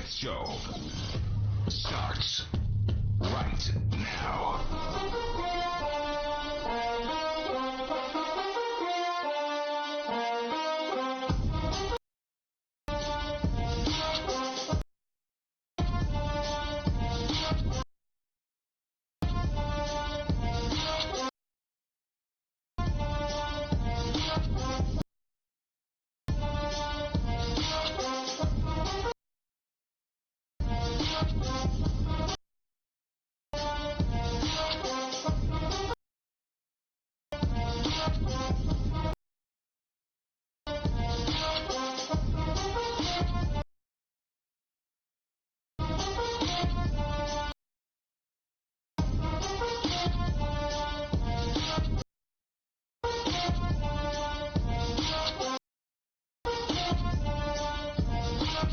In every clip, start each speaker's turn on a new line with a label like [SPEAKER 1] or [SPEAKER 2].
[SPEAKER 1] Smith Show starts right now.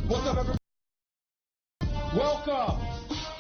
[SPEAKER 2] What's up, everybody? Welcome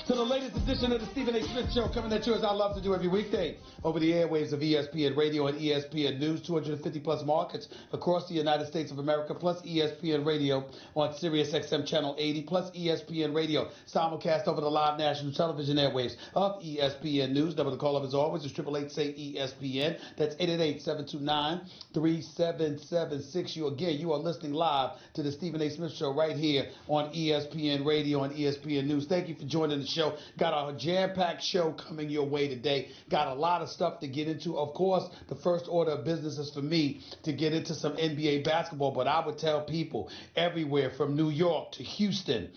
[SPEAKER 2] to the latest edition of the Stephen A. Smith Show, coming at you as I love to do every weekday over the airwaves of ESPN Radio and ESPN News, 250 plus markets across the United States of America, plus ESPN Radio on Sirius XM Channel 80, plus ESPN Radio simulcast over the live national television airwaves of ESPN News. Number to call up as always is 888-SAY-ESPN. That's 888-729-3776. You are listening live to the Stephen A. Smith Show right here on ESPN Radio and ESPN News. Thank you for joining the show. Got a jam-packed show coming your way today. Got a lot of stuff to get into. Of course, the first order of business is for me to get into some NBA basketball, but I would tell people everywhere from New York to Houston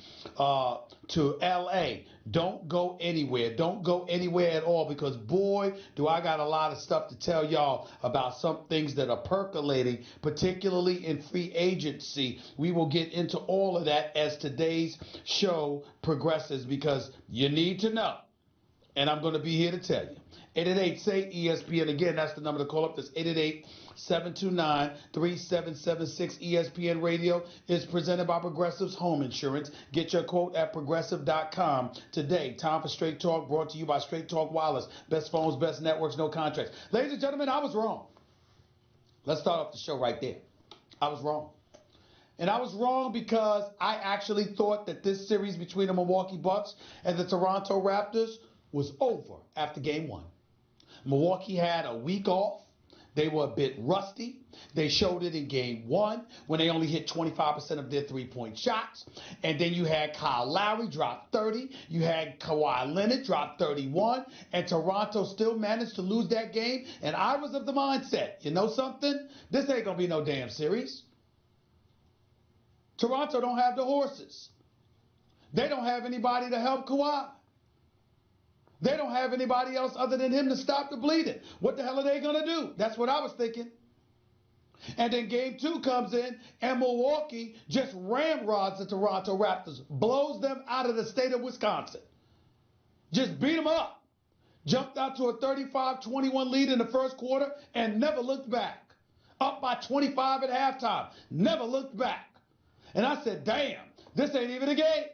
[SPEAKER 2] to LA, don't go anywhere. Don't go anywhere at all, because boy, do I got a lot of stuff to tell y'all about some things that are percolating, particularly in free agency. We will get into all of that as today's show progresses, because you need to know, and I'm going to be here to tell you. 888-SAY-ESPN. Again, that's the number to call up. That's 888-729-3776. ESPN Radio is presented by Progressive's Home Insurance. Get your quote at progressive.com today. Time for Straight Talk, brought to you by Straight Talk Wireless. Best phones, best networks, no contracts. Ladies and gentlemen, I was wrong. Let's start off the show right there. I was wrong. And I was wrong because I actually thought that this series between the Milwaukee Bucks and the Toronto Raptors was over after game one. Milwaukee had a week off. They were a bit rusty. They showed it in game one when they only hit 25% of their three-point shots. And then you had Kyle Lowry drop 30. You had Kawhi Leonard drop 31. And Toronto still managed to lose that game. And I was of the mindset, you know something? This ain't going to be no damn series. Toronto don't have the horses. They don't have anybody to help Kawhi. They don't have anybody else other than him to stop the bleeding. What the hell are they going to do? That's what I was thinking. And then game two comes in, and Milwaukee just ramrods the Toronto Raptors, blows them out of the state of Wisconsin. Just beat them up. Jumped out to a 35-21 lead in the first quarter and never looked back. Up by 25 at halftime. Never looked back. And I said, damn, this ain't even a game.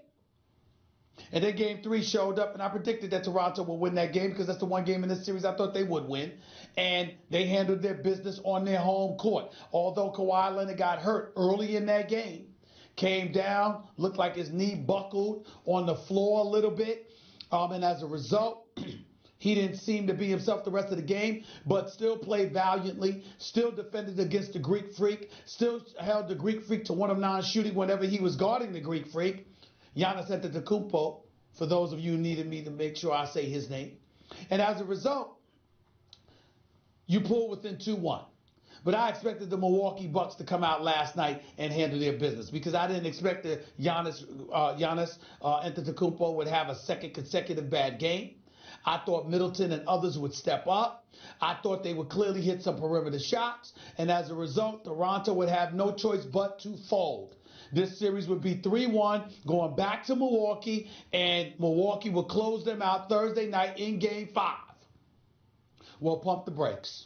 [SPEAKER 2] And then game three showed up, and I predicted that Toronto would win that game because that's the one game in this series I thought they would win. And they handled their business on their home court. Although Kawhi Leonard got hurt early in that game, came down, looked like his knee buckled on the floor a little bit. And as a result, he didn't seem to be himself the rest of the game, but still played valiantly, still defended against the Greek Freak, still held the Greek Freak to 1 of 9 shooting whenever he was guarding the Greek Freak. Giannis Antetokounmpo, for those of you who needed me to make sure I say his name. And as a result, you pull within 2-1. But I expected the Milwaukee Bucks to come out last night and handle their business, because I didn't expect that Giannis Antetokounmpo would have a second consecutive bad game. I thought Middleton and others would step up. I thought they would clearly hit some perimeter shots. And as a result, Toronto would have no choice but to fold. This series would be 3-1, going back to Milwaukee, and Milwaukee will close them out Thursday night in Game 5. Well, pump the brakes.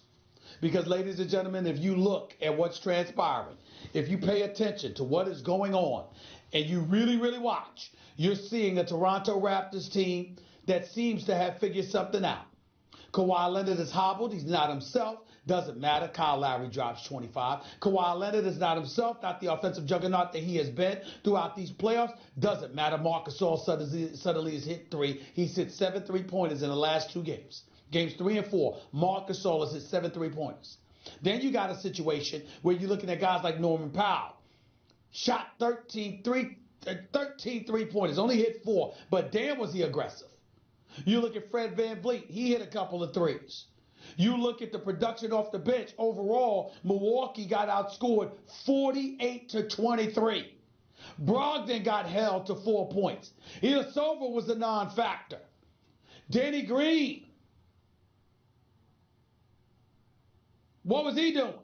[SPEAKER 2] Because, ladies and gentlemen, if you look at what's transpiring, if you pay attention to what is going on, and you really, really watch, you're seeing a Toronto Raptors team that seems to have figured something out. Kawhi Leonard is hobbled. He's not himself. Doesn't matter. Kyle Lowry drops 25. Kawhi Leonard is not himself, not the offensive juggernaut that he has been throughout these playoffs. Doesn't matter. Marc Gasol suddenly has hit 3. He's hit 7 3-pointers in the last 2 games. Games 3 and 4, Marc Gasol has hit 7 3-pointers. Then you got a situation where you're looking at guys like Norman Powell. Shot 13 3-pointers, only hit 4, but damn was he aggressive. You look at Fred VanVleet, he hit a couple of threes. You look at the production off the bench. Overall, Milwaukee got outscored 48-23. Brogdon got held to 4 points. Ilyasova was a non-factor. Danny Green, what was he doing?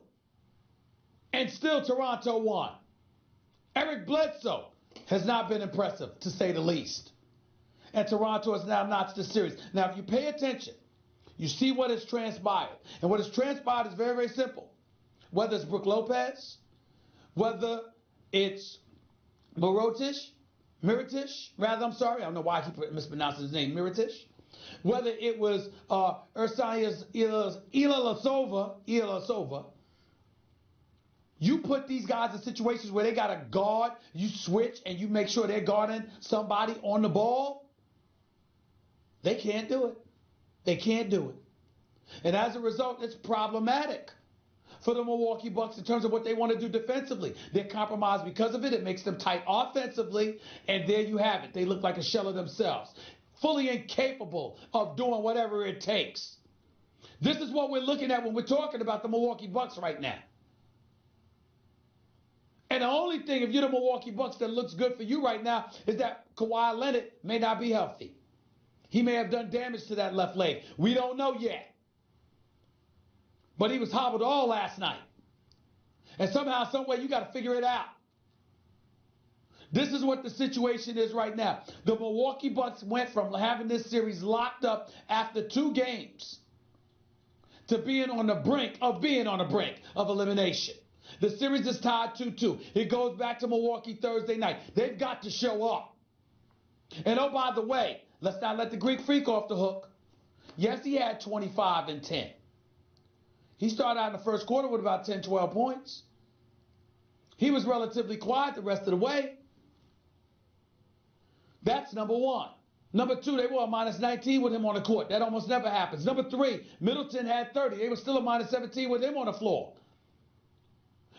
[SPEAKER 2] And still Toronto won. Eric Bledsoe has not been impressive, to say the least. And Toronto has now notched the series. Now, if you pay attention, you see what has transpired. And what has transpired is very, very simple. Whether it's Brook Lopez, whether it's Mirotic, I don't know why I keep mispronouncing his name, Mirotic. Whether it was Ursanas Ilyasova, you put these guys in situations where they got to guard, you switch, and you make sure they're guarding somebody on the ball. They can't do it. They can't do it. And as a result, it's problematic for the Milwaukee Bucks in terms of what they want to do defensively. They're compromised because of it. It makes them tight offensively, and there you have it. They look like a shell of themselves, fully incapable of doing whatever it takes. This is what we're looking at when we're talking about the Milwaukee Bucks right now. And the only thing, if you're the Milwaukee Bucks, that looks good for you right now is that Kawhi Leonard may not be healthy. He may have done damage to that left leg. We don't know yet. But he was hobbled all last night. And somehow, some way, you got to figure it out. This is what the situation is right now. The Milwaukee Bucks went from having this series locked up after 2 games to being on the brink of elimination. The series is tied 2-2. It goes back to Milwaukee Thursday night. They've got to show up. And oh, by the way, let's not let the Greek Freak off the hook. Yes, he had 25 and 10. He started out in the first quarter with about 10, 12 points. He was relatively quiet the rest of the way. That's number one. Number two, they were a minus 19 with him on the court. That almost never happens. Number three, Middleton had 30. They were still a minus 17 with him on the floor.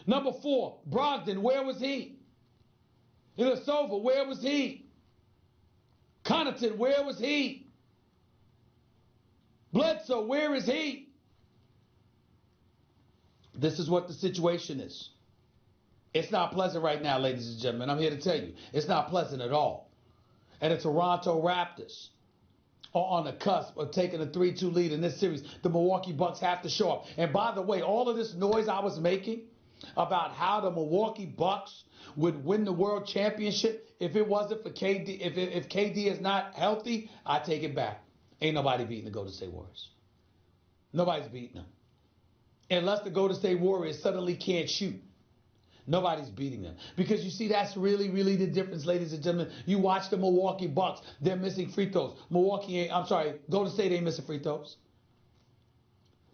[SPEAKER 2] Number four, Brogdon, where was he? Ilyasova, where was he? Connaughton, where was he? Bledsoe, where is he? This is what the situation is. It's not pleasant right now, ladies and gentlemen. I'm here to tell you, it's not pleasant at all. And the Toronto Raptors are on the cusp of taking a 3-2 lead in this series. The Milwaukee Bucks have to show up. And by the way, all of this noise I was making about how the Milwaukee Bucks would win the world championship if it wasn't for KD, if KD is not healthy, I take it back. Ain't nobody beating the Golden State Warriors. Nobody's beating them. Unless the Golden State Warriors suddenly can't shoot. Nobody's beating them. Because you see, that's really, really the difference, ladies and gentlemen. You watch the Milwaukee Bucks. They're missing free throws. Golden State ain't missing free throws.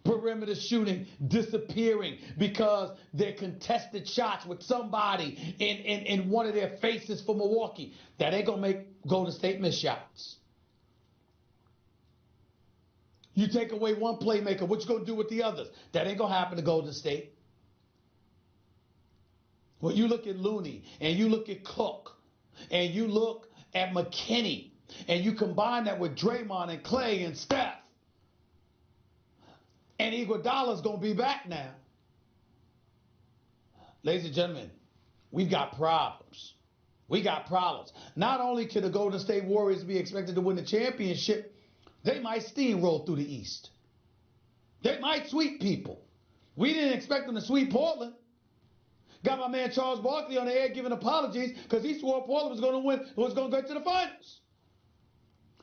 [SPEAKER 2] Perimeter shooting disappearing because they're contested shots with somebody in one of their faces for Milwaukee. That ain't going to make Golden State miss shots. You take away one playmaker, what you going to do with the others? That ain't going to happen to Golden State. When you look at Looney and you look at Cook and you look at McKinney and you combine that with Draymond and Clay and Steph, and Iguodala's going to be back now. Ladies and gentlemen, we've got problems. We got problems. Not only can the Golden State Warriors be expected to win the championship, they might steamroll through the East. They might sweep people. We didn't expect them to sweep Portland. Got my man Charles Barkley on the air giving apologies because he swore Portland was going to win, was going to go to the finals.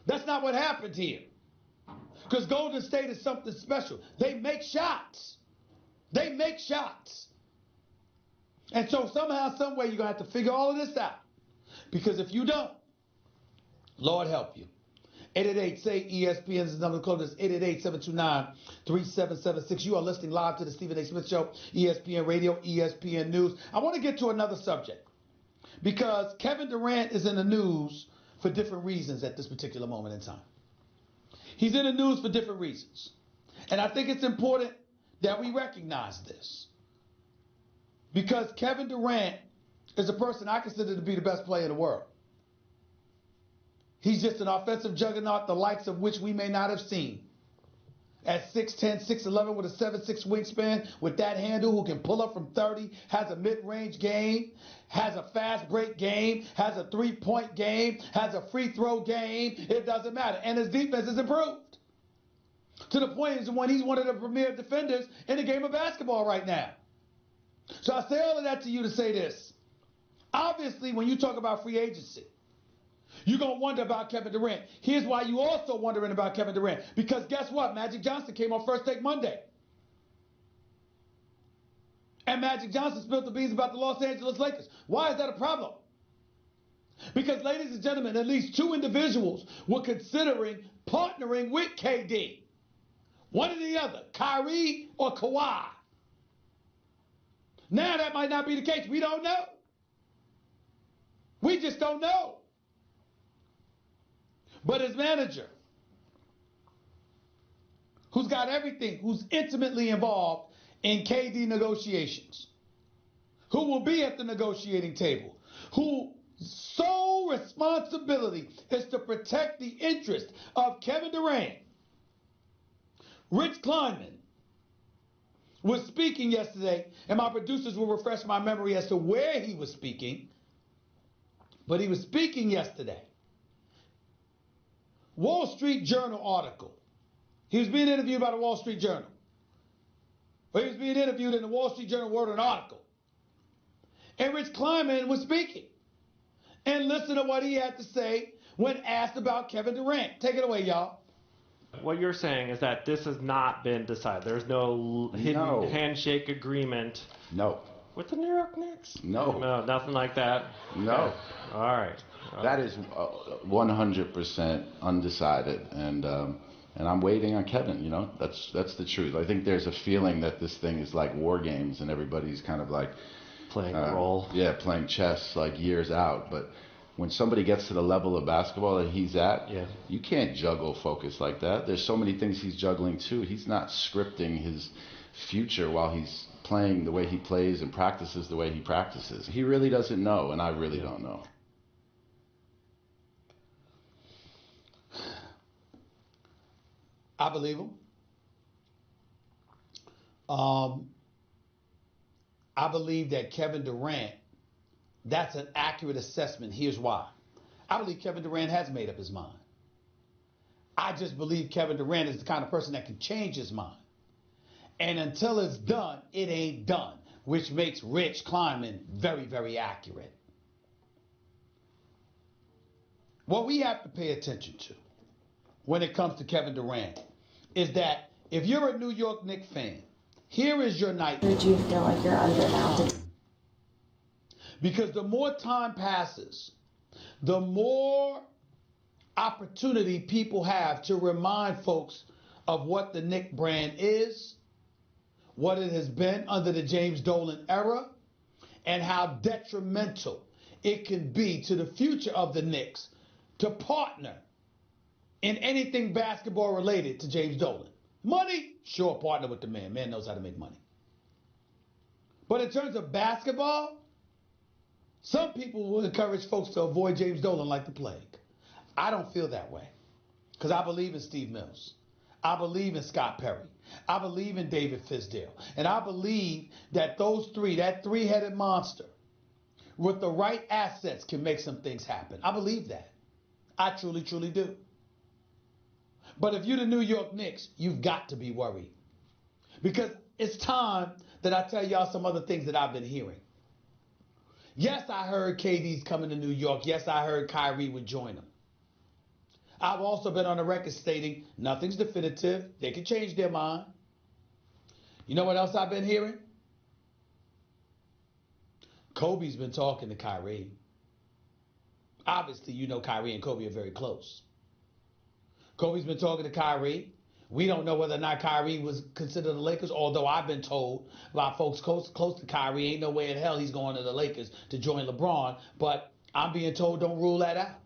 [SPEAKER 2] That's not what happened here. Because Golden State is something special. They make shots. They make shots. And so somehow, some way, you're going to have to figure all of this out. Because if you don't, Lord help you. 888-SAY-ESPN is the number to call this. 888-729-3776. You are listening live to the Stephen A. Smith Show, ESPN Radio, ESPN News. I want to get to another subject because Kevin Durant is in the news for different reasons at this particular moment in time. He's in the news for different reasons. And I think it's important that we recognize this because Kevin Durant is a person I consider to be the best player in the world. He's just an offensive juggernaut, the likes of which we may not have seen. At 6'10", 6'11", with a 7'6" wingspan, with that handle, who can pull up from 30, has a mid-range game, has a fast break game, has a three-point game, has a free throw game. It doesn't matter. And his defense has improved. To the point is when he's one of the premier defenders in the game of basketball right now. So I say all of that to you to say this. Obviously, when you talk about free agency, you're going to wonder about Kevin Durant. Here's why you also wondering about Kevin Durant. Because guess what? Magic Johnson came on First Take Monday. And Magic Johnson spilled the beans about the Los Angeles Lakers. Why is that a problem? Because, ladies and gentlemen, at least two individuals were considering partnering with KD. One or the other, Kyrie or Kawhi. Now that might not be the case. We don't know. We just don't know. But his manager, who's got everything, who's intimately involved in KD negotiations, who will be at the negotiating table, whose sole responsibility is to protect the interest of Kevin Durant, Rich Kleinman, was speaking yesterday, and my producers will refresh my memory as to where he was speaking, but he was speaking yesterday. Wall Street Journal article. He was being interviewed by the Wall Street Journal. Or he was being interviewed and the Wall Street Journal wrote an article. And Rich Kleinman was speaking. And listen to what he had to say when asked about Kevin Durant. Take it away, y'all.
[SPEAKER 3] What you're saying is that this has not been decided. There's no hidden handshake agreement.
[SPEAKER 4] No.
[SPEAKER 3] With the New York Knicks?
[SPEAKER 4] No.
[SPEAKER 3] No, nothing like that?
[SPEAKER 4] No.
[SPEAKER 3] Okay. All right.
[SPEAKER 4] That is 100% undecided, and I'm waiting on Kevin. You know, that's the truth. I think there's a feeling that this thing is like war games, and everybody's kind of like
[SPEAKER 3] playing a role.
[SPEAKER 4] Yeah, playing chess like years out. But when somebody gets to the level of basketball that he's at, you can't juggle focus like that. There's so many things he's juggling too. He's not scripting his future while he's playing the way he plays and practices the way he practices. He really doesn't know, and I really don't know.
[SPEAKER 2] I believe him. I believe that Kevin Durant, that's an accurate assessment. Here's why. I believe Kevin Durant has made up his mind. I just believe Kevin Durant is the kind of person that can change his mind. And until it's done, it ain't done, which makes Rich Kleinman very, very accurate. What we have to pay attention to when it comes to Kevin Durant is that if you're a New York Knicks fan, here is your nightmare.
[SPEAKER 5] Do you feel like you're under now?
[SPEAKER 2] Because the more time passes, the more opportunity people have to remind folks of what the Knicks brand is, what it has been under the James Dolan era, and how detrimental it can be to the future of the Knicks to partner in anything basketball related to James Dolan. Money, sure, partner with the man. Man knows how to make money. But in terms of basketball, some people will encourage folks to avoid James Dolan like the plague. I don't feel that way because I believe in Steve Mills. I believe in Scott Perry. I believe in David Fizdale. And I believe that those three, that three-headed monster, with the right assets can make some things happen. I believe that. I truly, truly do. But if you're the New York Knicks, you've got to be worried. Because it's time that I tell y'all some other things that I've been hearing. Yes, I heard KD's coming to New York. Yes, I heard Kyrie would join him. I've also been on the record stating nothing's definitive. They can change their mind. You know what else I've been hearing? Kobe's been talking to Kyrie. Obviously, you know Kyrie and Kobe are very close. Kobe's been talking to Kyrie. We don't know whether or not Kyrie was considered the Lakers, although I've been told by folks close to Kyrie, ain't no way in hell he's going to the Lakers to join LeBron. But I'm being told don't rule that out.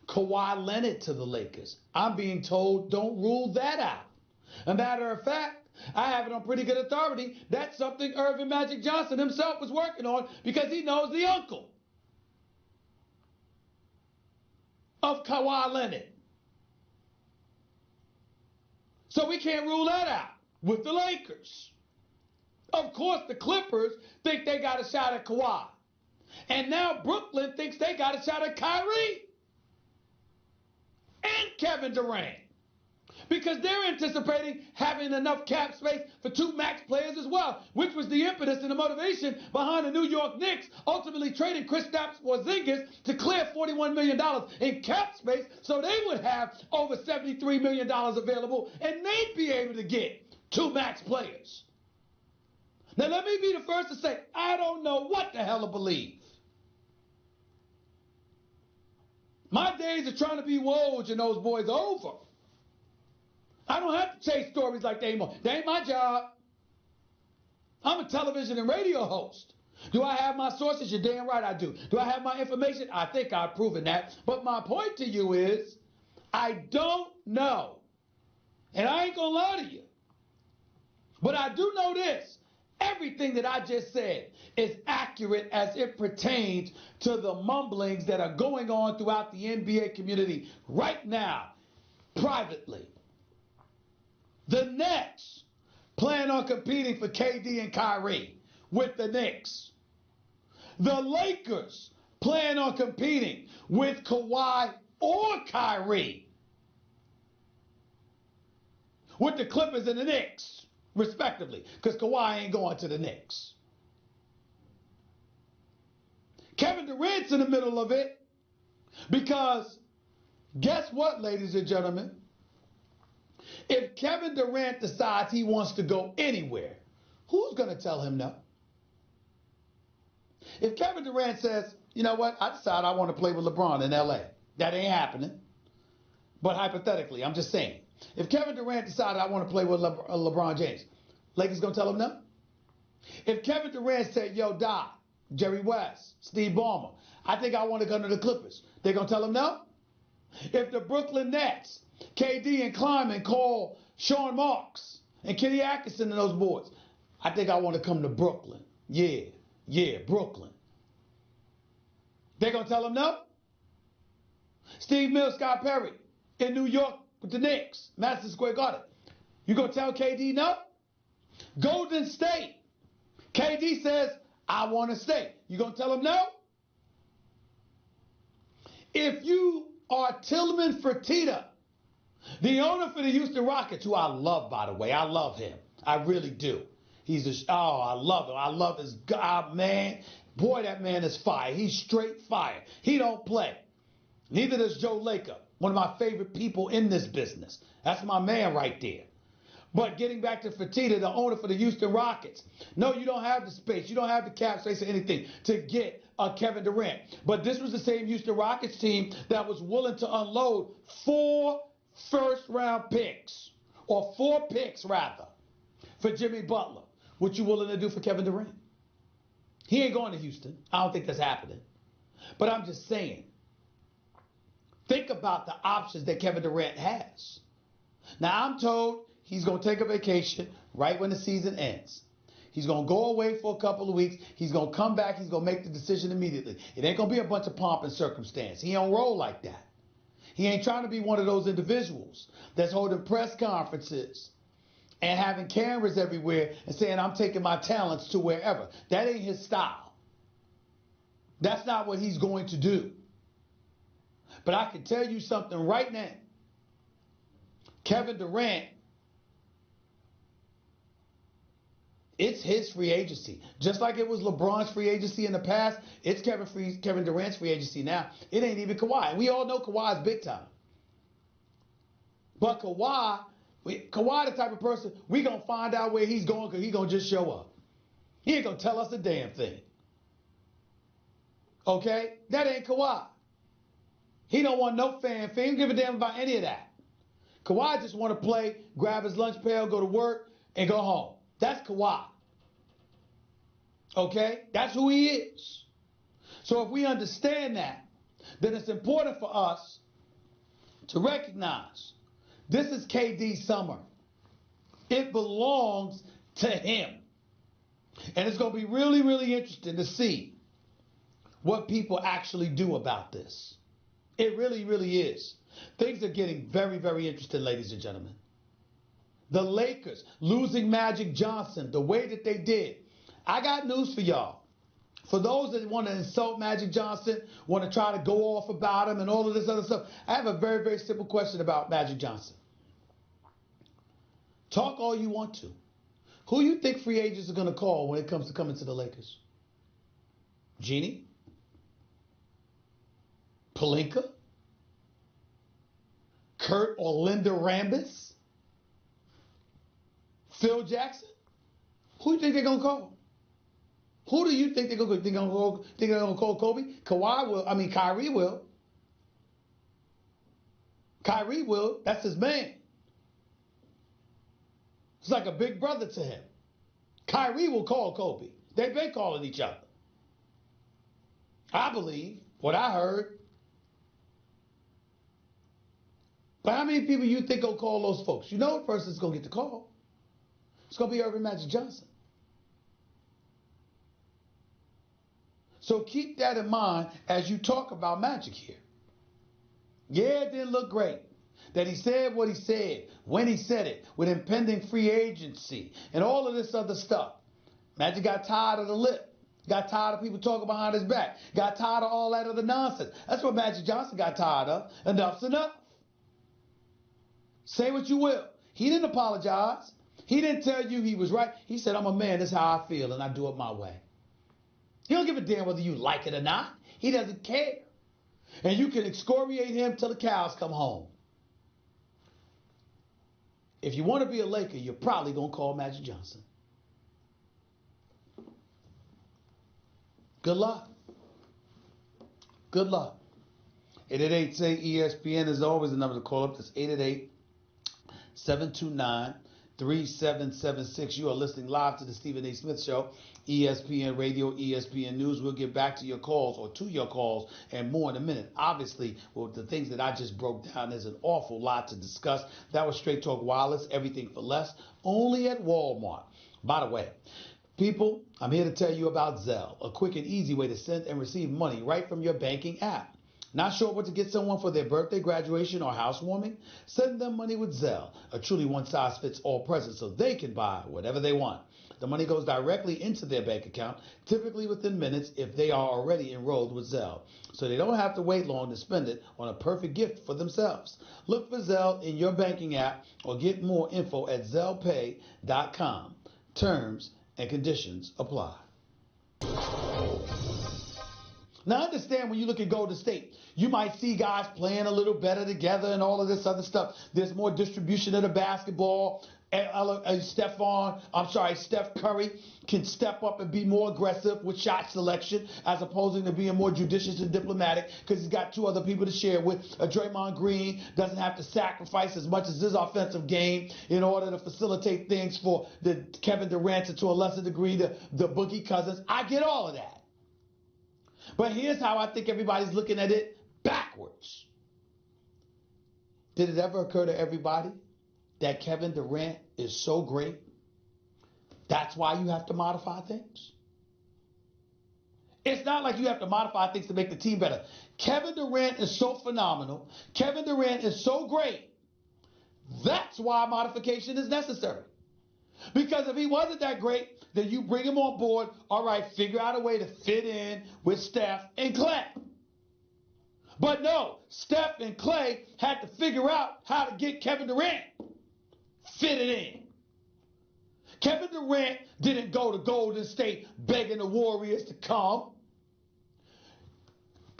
[SPEAKER 2] Kawhi Leonard to the Lakers. I'm being told don't rule that out. A matter of fact, I have it on pretty good authority. That's something Irvin Magic Johnson himself was working on because he knows the uncle of Kawhi Leonard. So we can't rule that out with the Lakers. Of course, the Clippers think they got a shot at Kawhi. And now Brooklyn thinks they got a shot at Kyrie and Kevin Durant. Because they're anticipating having enough cap space for 2 max players as well, which was the impetus and the motivation behind the New York Knicks ultimately trading Kristaps Porzingis to clear $41 million in cap space so they would have over $73 million available and they'd be able to get 2 max players. Now, let me be the first to say, I don't know what the hell to believe. My days of trying to be Woj and those boys are over. I don't have to chase stories like they anymore. That ain't my job. I'm a television and radio host. Do I have my sources? You're damn right I do. Do I have my information? I think I've proven that. But my point to you is, I don't know. And I ain't going to lie to you. But I do know this. Everything that I just said is accurate as it pertains to the mumblings that are going on throughout the NBA community right now, privately. The Nets plan on competing for KD and Kyrie with the Knicks. The Lakers plan on competing with Kawhi or Kyrie with the Clippers and the Knicks, respectively, because Kawhi ain't going to the Knicks. Kevin Durant's in the middle of it because guess what, ladies and gentlemen? If Kevin Durant decides he wants to go anywhere, who's going to tell him no? If Kevin Durant says, you know what, I decide I want to play with LeBron in L.A., that ain't happening. But hypothetically, I'm just saying, if Kevin Durant decided I want to play with LeBron James, Lakers going to tell him no? If Kevin Durant said, yo, Doc, Jerry West, Steve Ballmer, I think I want to go to the Clippers, they going to tell him no? If the Brooklyn Nets, KD and Klyman call Sean Marks and Kenny Atkinson and those boys, I think I want to come to Brooklyn. Yeah, Brooklyn. They going to tell him no? Steve Mills, Scott Perry in New York with the Knicks, Madison Square Garden. You going to tell KD no? Golden State. KD says, I want to stay. You going to tell him no? If you are Tillman Fertitta, the owner for the Houston Rockets, who I love, by the way. I love him. I really do. I love him. I love his guy, man. Boy, that man is fire. He's straight fire. He don't play. Neither does Joe Lacob, one of my favorite people in this business. That's my man right there. But getting back to Fertitta, the owner for the Houston Rockets. No, you don't have the space. You don't have the cap space or anything to get Kevin Durant. But this was the same Houston Rockets team that was willing to unload 4 first-round picks, or 4 picks, rather, for Jimmy Butler. What you willing to do for Kevin Durant? He ain't going to Houston. I don't think that's happening. But I'm just saying, think about the options that Kevin Durant has. Now, I'm told he's going to take a vacation right when the season ends. He's going to go away for a couple of weeks. He's going to come back. He's going to make the decision immediately. It ain't going to be a bunch of pomp and circumstance. He don't roll like that. He ain't trying to be one of those individuals that's holding press conferences and having cameras everywhere and saying, I'm taking my talents to wherever. That ain't his style. That's not what he's going to do. But I can tell you something right now. Kevin Durant, it's his free agency. Just like it was LeBron's free agency in the past, it's Kevin Durant's free agency now. It ain't even Kawhi. And we all know Kawhi's big time. But Kawhi the type of person, we going to find out where he's going because he's going to just show up. He ain't going to tell us a damn thing. Okay? That ain't Kawhi. He don't want no fanfare. He don't give a damn about any of that. Kawhi just want to play, grab his lunch pail, go to work, and go home. That's Kawhi. Okay? That's who he is. So if we understand that, then it's important for us to recognize this is KD's summer. It belongs to him. And it's going to be really, really interesting to see what people actually do about this. It really, really is. Things are getting very, very interesting, ladies and gentlemen. The Lakers losing Magic Johnson the way that they did. I got news for y'all. For those that want to insult Magic Johnson, want to try to go off about him and all of this other stuff, I have a very, very simple question about Magic Johnson. Talk all you want to. Who you think free agents are going to call when it comes to coming to the Lakers? Jeannie? Pelinka? Kurt or Linda Rambis? Phil Jackson? Who do you think they're going to call? Who do you think they're going to call? Think they're going to call Kobe? Kyrie will. Kyrie will. That's his man. It's like a big brother to him. Kyrie will call Kobe. They've been calling each other. I believe what I heard. But how many people you think will call those folks? You know the person that's going to get the call. It's going to be Irvin Magic Johnson. So keep that in mind as you talk about Magic here. Yeah, it didn't look great. That he said what he said, when he said it, with impending free agency, and all of this other stuff. Magic got tired of the lip. Got tired of people talking behind his back. Got tired of all that other nonsense. That's what Magic Johnson got tired of. Enough's enough. Say what you will. He didn't apologize. He didn't tell you he was right. He said, I'm a man, this is how I feel, and I do it my way. He don't give a damn whether you like it or not. He doesn't care. And you can excoriate him till the cows come home. If you want to be a Laker, you're probably going to call Magic Johnson. Good luck. Good luck. 888-SAY-ESPN is always the number to call up. That's 888-729-3776. You are listening live to the Stephen A. Smith Show, ESPN Radio, ESPN News. We'll get back to your calls or to your calls and more in a minute. Obviously, well, the things that I just broke down, there's an awful lot to discuss. That was Straight Talk Wireless, everything for less, only at Walmart. By the way, people, I'm here to tell you about Zelle, a quick and easy way to send and receive money right from your banking app. Not sure what to get someone for their birthday, graduation, or housewarming? Send them money with Zelle, a truly one-size-fits-all present so they can buy whatever they want. The money goes directly into their bank account, typically within minutes if they are already enrolled with Zelle. So they don't have to wait long to spend it on a perfect gift for themselves. Look for Zelle in your banking app or get more info at ZellePay.com. Terms and conditions apply. Now understand, when you look at Golden State, you might see guys playing a little better together and all of this other stuff. There's more distribution of the basketball. Steph Curry can step up and be more aggressive with shot selection as opposed to being more judicious and diplomatic because he's got two other people to share with. Draymond Green doesn't have to sacrifice as much as his offensive game in order to facilitate things for the Kevin Durant and to a lesser degree the Boogie Cousins. I get all of that. But here's how I think everybody's looking at it backwards. Did it ever occur to everybody that Kevin Durant is so great? That's why you have to modify things? It's not like you have to modify things to make the team better. Kevin Durant is so phenomenal. Kevin Durant is so great. That's why modification is necessary. Because if he wasn't that great, then you bring him on board. All right, figure out a way to fit in with Steph and Clay. But no, Steph and Clay had to figure out how to get Kevin Durant fitted in. Kevin Durant didn't go to Golden State begging the Warriors to come.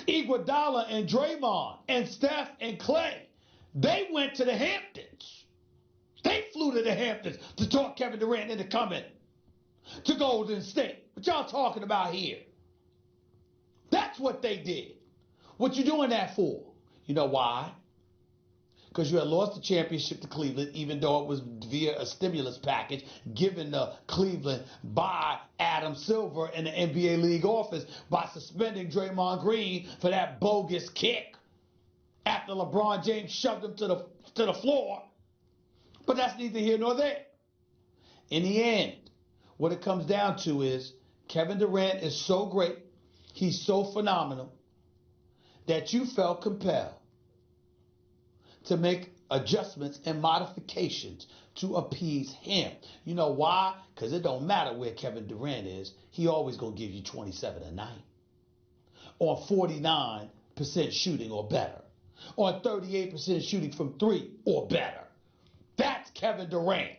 [SPEAKER 2] Iguodala and Draymond and Steph and Clay, they went to the Hamptons. They flew to the Hamptons to talk Kevin Durant into coming to Golden State. What y'all talking about here? That's what they did. What you doing that for? You know why? Because you had lost the championship to Cleveland, even though it was via a stimulus package given to Cleveland by Adam Silver in the NBA league office by suspending Draymond Green for that bogus kick after LeBron James shoved him to the floor. But that's neither here nor there. In the end, what it comes down to is Kevin Durant is so great, he's so phenomenal, that you felt compelled to make adjustments and modifications to appease him. You know why? Because it don't matter where Kevin Durant is. He always going to give you 27 a night. On 49% shooting or better. On 38% shooting from three or better. That's Kevin Durant.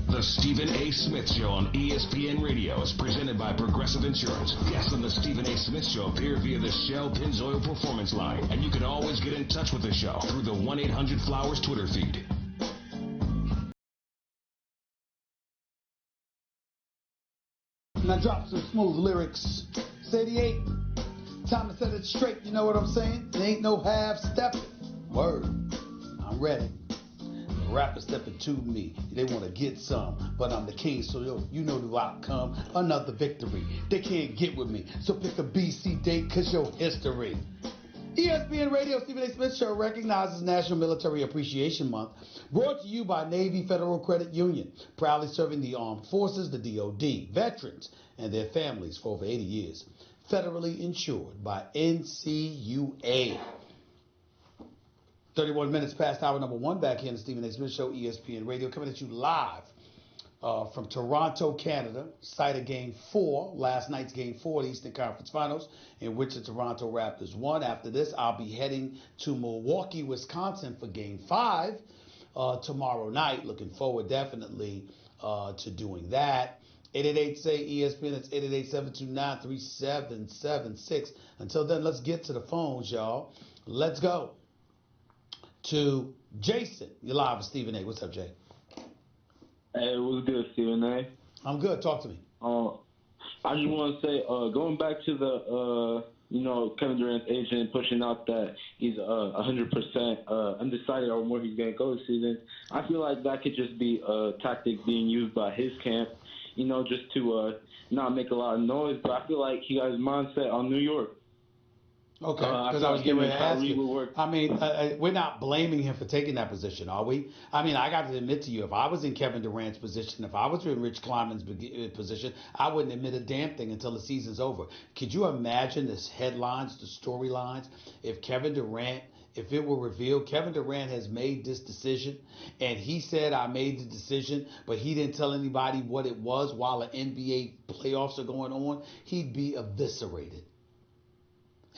[SPEAKER 1] The Stephen A. Smith Show on ESPN Radio is presented by Progressive Insurance. Guests on the Stephen A. Smith Show appear via the Shell Pennzoil Performance Line, and you can always get in touch with the show through the 1-800-Flowers Twitter feed.
[SPEAKER 2] Now drop some smooth lyrics. It's 88. Time to set it straight, you know what I'm saying? There ain't no half-stepping. Word. I'm ready. The rapper stepping to me. They want to get some, but I'm the king, so you know the outcome. Another victory. They can't get with me, so pick a BC date, cause your history. ESPN Radio, Stephen A. Smith Show recognizes National Military Appreciation Month, brought to you by Navy Federal Credit Union, proudly serving the armed forces, the DOD, veterans, and their families for over 80 years. Federally insured by NCUA. 31 minutes past hour number one, back here in the Stephen A. Smith Show, ESPN Radio, coming at you live from Toronto, Canada, site of Game 4, last night's Game 4 of the Eastern Conference Finals, in which the Toronto Raptors won. After this, I'll be heading to Milwaukee, Wisconsin for Game 5 tomorrow night. Looking forward definitely to doing that. 888-SAY-ESPN, it's 888-729-3776. Until then, let's get to the phones, y'all. Let's go to Jason. You're live with Stephen A. What's up, Jay?
[SPEAKER 6] Hey, what's good, Stephen A?
[SPEAKER 2] I'm good. Talk to me.
[SPEAKER 6] I just want to say, going back to the, Kevin Durant's agent pushing out that he's 100% undecided on where he's going to go this season, I feel like that could just be a tactic being used by his camp, just to not make a lot of noise. But I feel like he got his mindset on New York.
[SPEAKER 2] Okay, because I was getting ready to ask you. I mean, we're not blaming him for taking that position, are we? I mean, I got to admit to you, if I was in Kevin Durant's position, if I was in Rich Kleiman's position, I wouldn't admit a damn thing until the season's over. Could you imagine the headlines, the storylines, if Kevin Durant, if it were revealed, Kevin Durant has made this decision, and he said, I made the decision, but he didn't tell anybody what it was while the NBA playoffs are going on, he'd be eviscerated.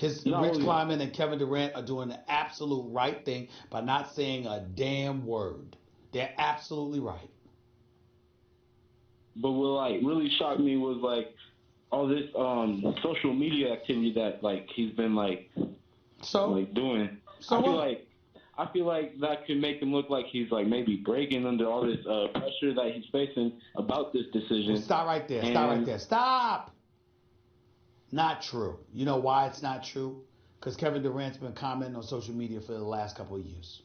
[SPEAKER 2] Rich Kleiman and Kevin Durant are doing the absolute right thing by not saying a damn word. They're absolutely right.
[SPEAKER 6] But what really shocked me was all this social media activity that he's been doing.
[SPEAKER 2] So
[SPEAKER 6] I feel like that could make him look like he's maybe breaking under all this pressure that he's facing about this decision.
[SPEAKER 2] Well, stop right there. Stop. Not true. You know why it's not true? Because Kevin Durant's been commenting on social media for the last couple of years.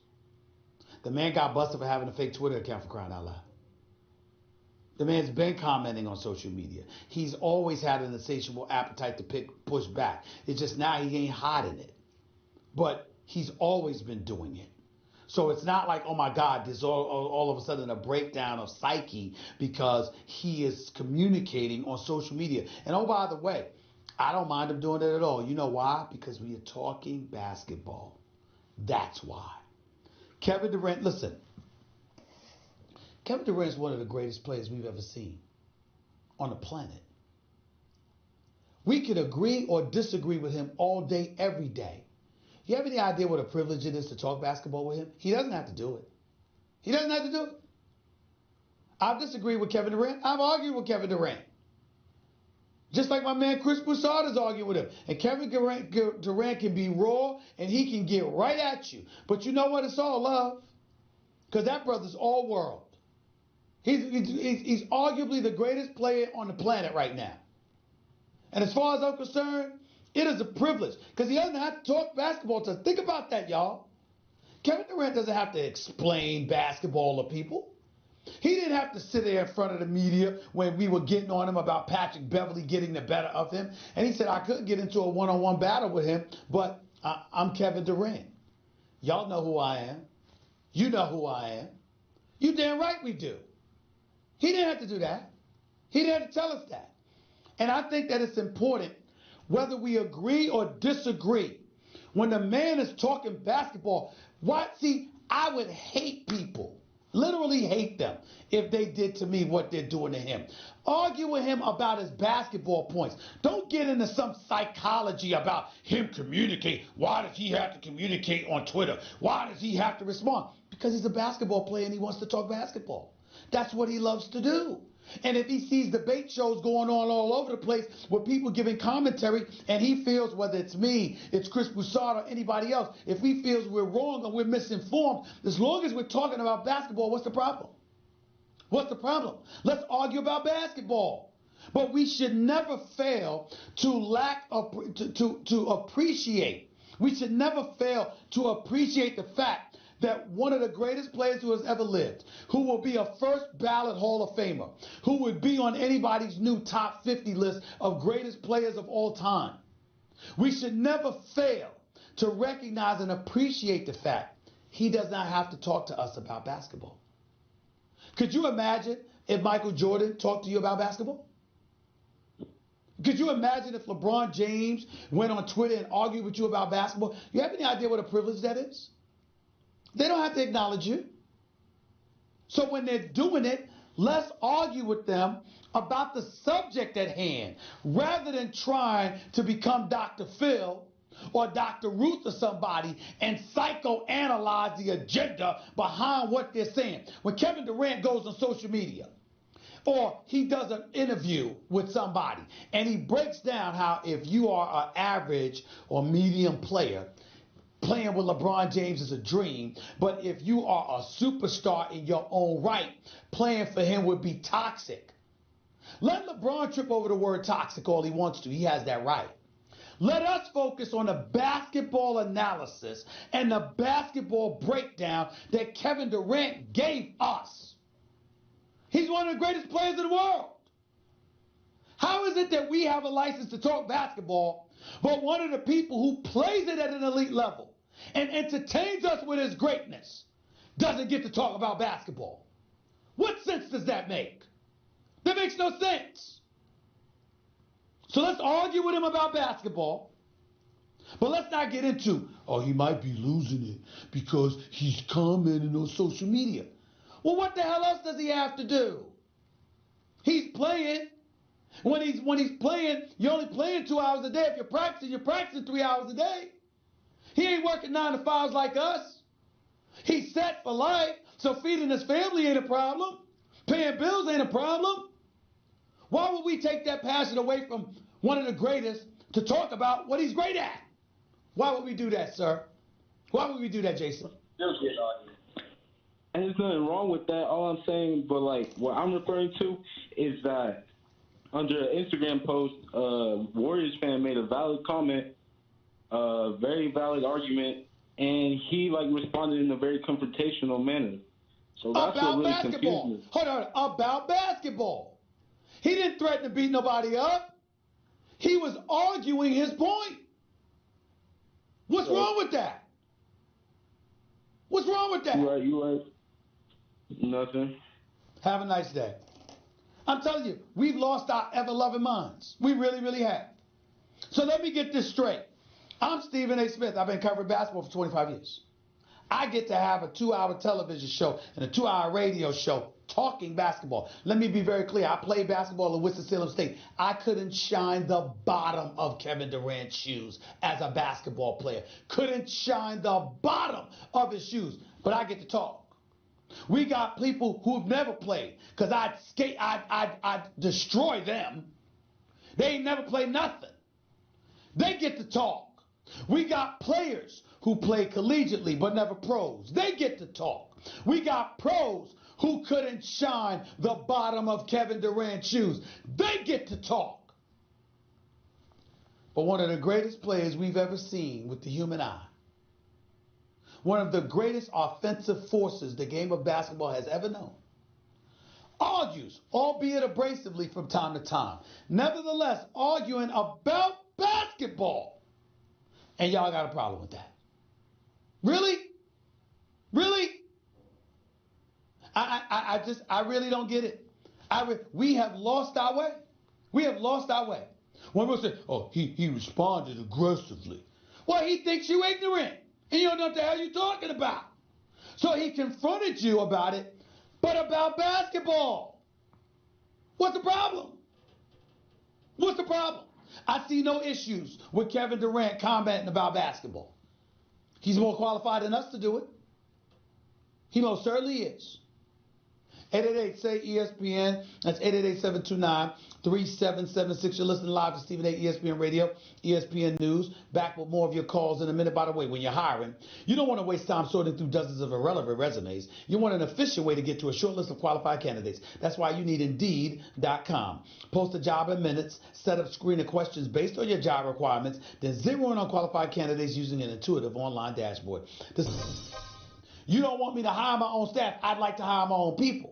[SPEAKER 2] The man got busted for having a fake Twitter account, for crying out loud. The man's been commenting on social media. He's always had an insatiable appetite to push back. It's just now he ain't hiding it. But he's always been doing it. So it's not like, oh my God, there's all of a sudden a breakdown of psyche because he is communicating on social media. And oh, by the way, I don't mind him doing it at all. You know why? Because we are talking basketball. That's why. Kevin Durant, listen. Kevin Durant is one of the greatest players we've ever seen on the planet. We could agree or disagree with him all day, every day. You have any idea what a privilege it is to talk basketball with him? He doesn't have to do it. He doesn't have to do it. I've disagreed with Kevin Durant. I've argued with Kevin Durant. Just like my man Chris Broussard is arguing with him. And Kevin Durant can be raw and he can get right at you. But you know what? It's all love. Because that brother's all world. He's arguably the greatest player on the planet right now. And as far as I'm concerned, it is a privilege because he doesn't have to talk basketball to us. Think about that, y'all. Kevin Durant doesn't have to explain basketball to people. He didn't have to sit there in front of the media when we were getting on him about Patrick Beverley getting the better of him. And he said, I could get into a one-on-one battle with him, but I'm Kevin Durant. Y'all know who I am. You know who I am. You damn right we do. He didn't have to do that. He didn't have to tell us that. And I think that it's important, whether we agree or disagree, when the man is talking basketball, see, I would hate people, literally hate them, if they did to me what they're doing to him. Argue with him about his basketball points. Don't get into some psychology about him communicate. Why does he have to communicate on Twitter? Why does he have to respond? Because he's a basketball player and he wants to talk basketball. That's what he loves to do. And if he sees debate shows going on all over the place with people giving commentary and he feels, whether it's me, it's Chris Broussard or anybody else, if he feels we're wrong or we're misinformed, as long as we're talking about basketball, what's the problem? What's the problem? Let's argue about basketball. But we should never fail to appreciate. We should never fail to appreciate the fact that one of the greatest players who has ever lived, who will be a first ballot Hall of Famer, who would be on anybody's new top 50 list of greatest players of all time, we should never fail to recognize and appreciate the fact he does not have to talk to us about basketball. Could you imagine if Michael Jordan talked to you about basketball? Could you imagine if LeBron James went on Twitter and argued with you about basketball? You have any idea what a privilege that is? They don't have to acknowledge you. So when they're doing it, let's argue with them about the subject at hand rather than trying to become Dr. Phil or Dr. Ruth or somebody and psychoanalyze the agenda behind what they're saying. When Kevin Durant goes on social media or he does an interview with somebody and he breaks down how if you are an average or medium player, playing with LeBron James is a dream, but if you are a superstar in your own right, playing for him would be toxic. Let LeBron trip over the word toxic all he wants to. He has that right. Let us focus on the basketball analysis and the basketball breakdown that Kevin Durant gave us. He's one of the greatest players in the world. How is it that we have a license to talk basketball, but one of the people who plays it at an elite level and entertains us with his greatness doesn't get to talk about basketball? What sense does that make? That makes no sense. So let's argue with him about basketball, but let's not get into, oh, he might be losing it because he's commenting on social media. Well, what the hell else does he have to do? He's playing. When he's playing, you're only playing 2 hours a day. If you're practicing 3 hours a day. He ain't working 9 to 5s like us. He's set for life, so feeding his family ain't a problem. Paying bills ain't a problem. Why would we take that passion away from one of the greatest to talk about what he's great at? Why would we do that, sir? Why would we do that, Jason?
[SPEAKER 6] And there's nothing wrong with that. All I'm saying, but like what I'm referring to is that under an Instagram post, Warriors fan made a valid comment, a very valid argument, and he like responded in a very confrontational manner. So that's what really confused me.
[SPEAKER 2] Hold on, about basketball. He didn't threaten to beat nobody up. He was arguing his point. What's wrong with that? What's wrong with that?
[SPEAKER 6] You right. Nothing.
[SPEAKER 2] Have a nice day. I'm telling you, we've lost our ever-loving minds. We really, really have. So let me get this straight. I'm Stephen A. Smith. I've been covering basketball for 25 years. I get to have a 2-hour television show and a 2-hour radio show talking basketball. Let me be very clear. I played basketball at Winston-Salem State. I couldn't shine the bottom of Kevin Durant's shoes as a basketball player. Couldn't shine the bottom of his shoes. But I get to talk. We got people who've never played because I'd destroy them. They ain't never played nothing. They get to talk. We got players who play collegiately but never pros. They get to talk. We got pros who couldn't shine the bottom of Kevin Durant's shoes. They get to talk. But one of the greatest players we've ever seen with the human eye, one of the greatest offensive forces the game of basketball has ever known, argues, albeit abrasively from time to time, nevertheless arguing about basketball. And y'all got a problem with that. Really? Really? I really don't get it. We have lost our way. We have lost our way. When we say, oh, he responded aggressively. Well, he thinks you ignorant. And you don't know what the hell you're talking about. So he confronted you about it, but about basketball. What's the problem? What's the problem? I see no issues with Kevin Durant commenting about basketball. He's more qualified than us to do it. He most certainly is. 888-SAY-ESPN. That's 888-729-3776. You're listening live to Stephen A. ESPN Radio, ESPN News. Back with more of your calls in a minute. By the way, when you're hiring, you don't want to waste time sorting through dozens of irrelevant resumes. You want an efficient way to get to a short list of qualified candidates. That's why you need Indeed.com. Post a job in minutes, set up screening questions based on your job requirements, then zero in on qualified candidates using an intuitive online dashboard. You don't want me to hire my own staff. I'd like to hire my own people.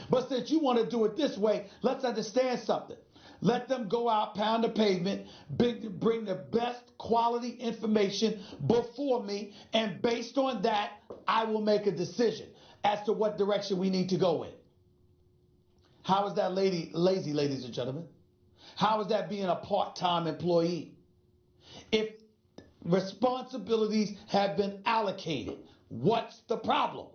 [SPEAKER 2] But since you want to do it this way, let's understand something. Let them go out, pound the pavement, bring the best quality information before me, and based on that, I will make a decision as to what direction we need to go in. How is that lazy, ladies and gentlemen? How is that being a part-time employee? If responsibilities have been allocated, what's the problem?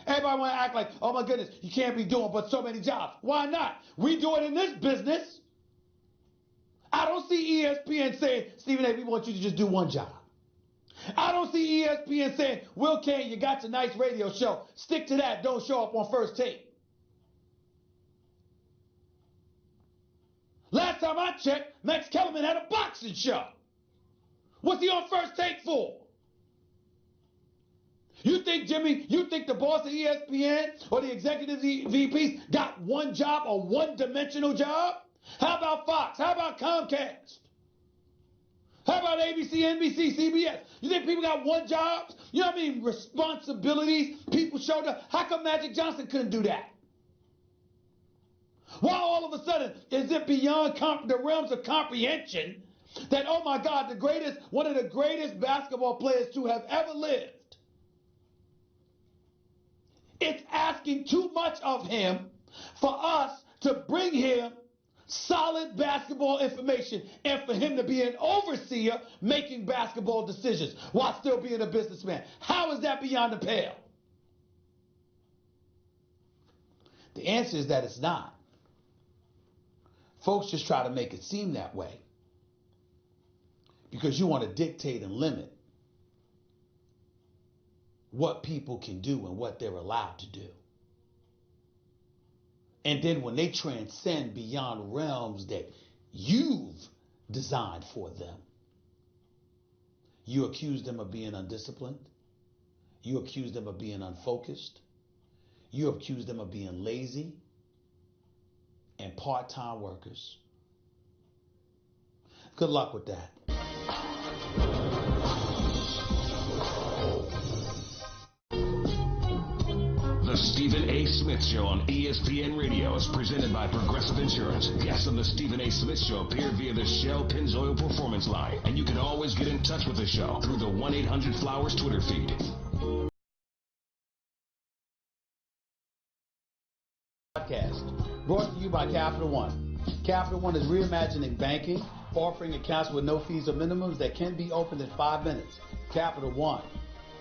[SPEAKER 2] Everybody want to act like, oh my goodness, you can't be doing but so many jobs. Why not? We do it in this business. I don't see ESPN saying, Stephen A., we want you to just do one job. I don't see ESPN saying, Will Kane, you got your nice radio show. Stick to that. Don't show up on First Take. Last time I checked, Max Kellerman had a boxing show. What's he on First Take for? You think, Jimmy, you think the boss of ESPN or the executive VPs got one job, a one-dimensional job? How about Fox? How about Comcast? How about ABC, NBC, CBS? You think people got one job? You know what I mean? Responsibilities people shoulder. How come Magic Johnson couldn't do that? Why all of a sudden is it beyond the realms of comprehension that, oh my God, one of the greatest basketball players to have ever lived, it's asking too much of him for us to bring him solid basketball information and for him to be an overseer making basketball decisions while still being a businessman? How is that beyond the pale? The answer is that it's not. Folks just try to make it seem that way because you want to dictate and limit what people can do and what they're allowed to do. And then when they transcend beyond realms that you've designed for them, you accuse them of being undisciplined. You accuse them of being unfocused. You accuse them of being lazy and part-time workers. Good luck with that.
[SPEAKER 1] The Stephen A. Smith Show on ESPN Radio is presented by Progressive Insurance. Guests on the Stephen A. Smith Show appear via the Shell Pennzoil Performance Line. And you can always get in touch with the show through the 1-800-Flowers Twitter feed.
[SPEAKER 2] Podcast brought to you by Capital One. Capital One is reimagining banking, offering accounts with no fees or minimums that can be opened in 5 minutes. Capital One,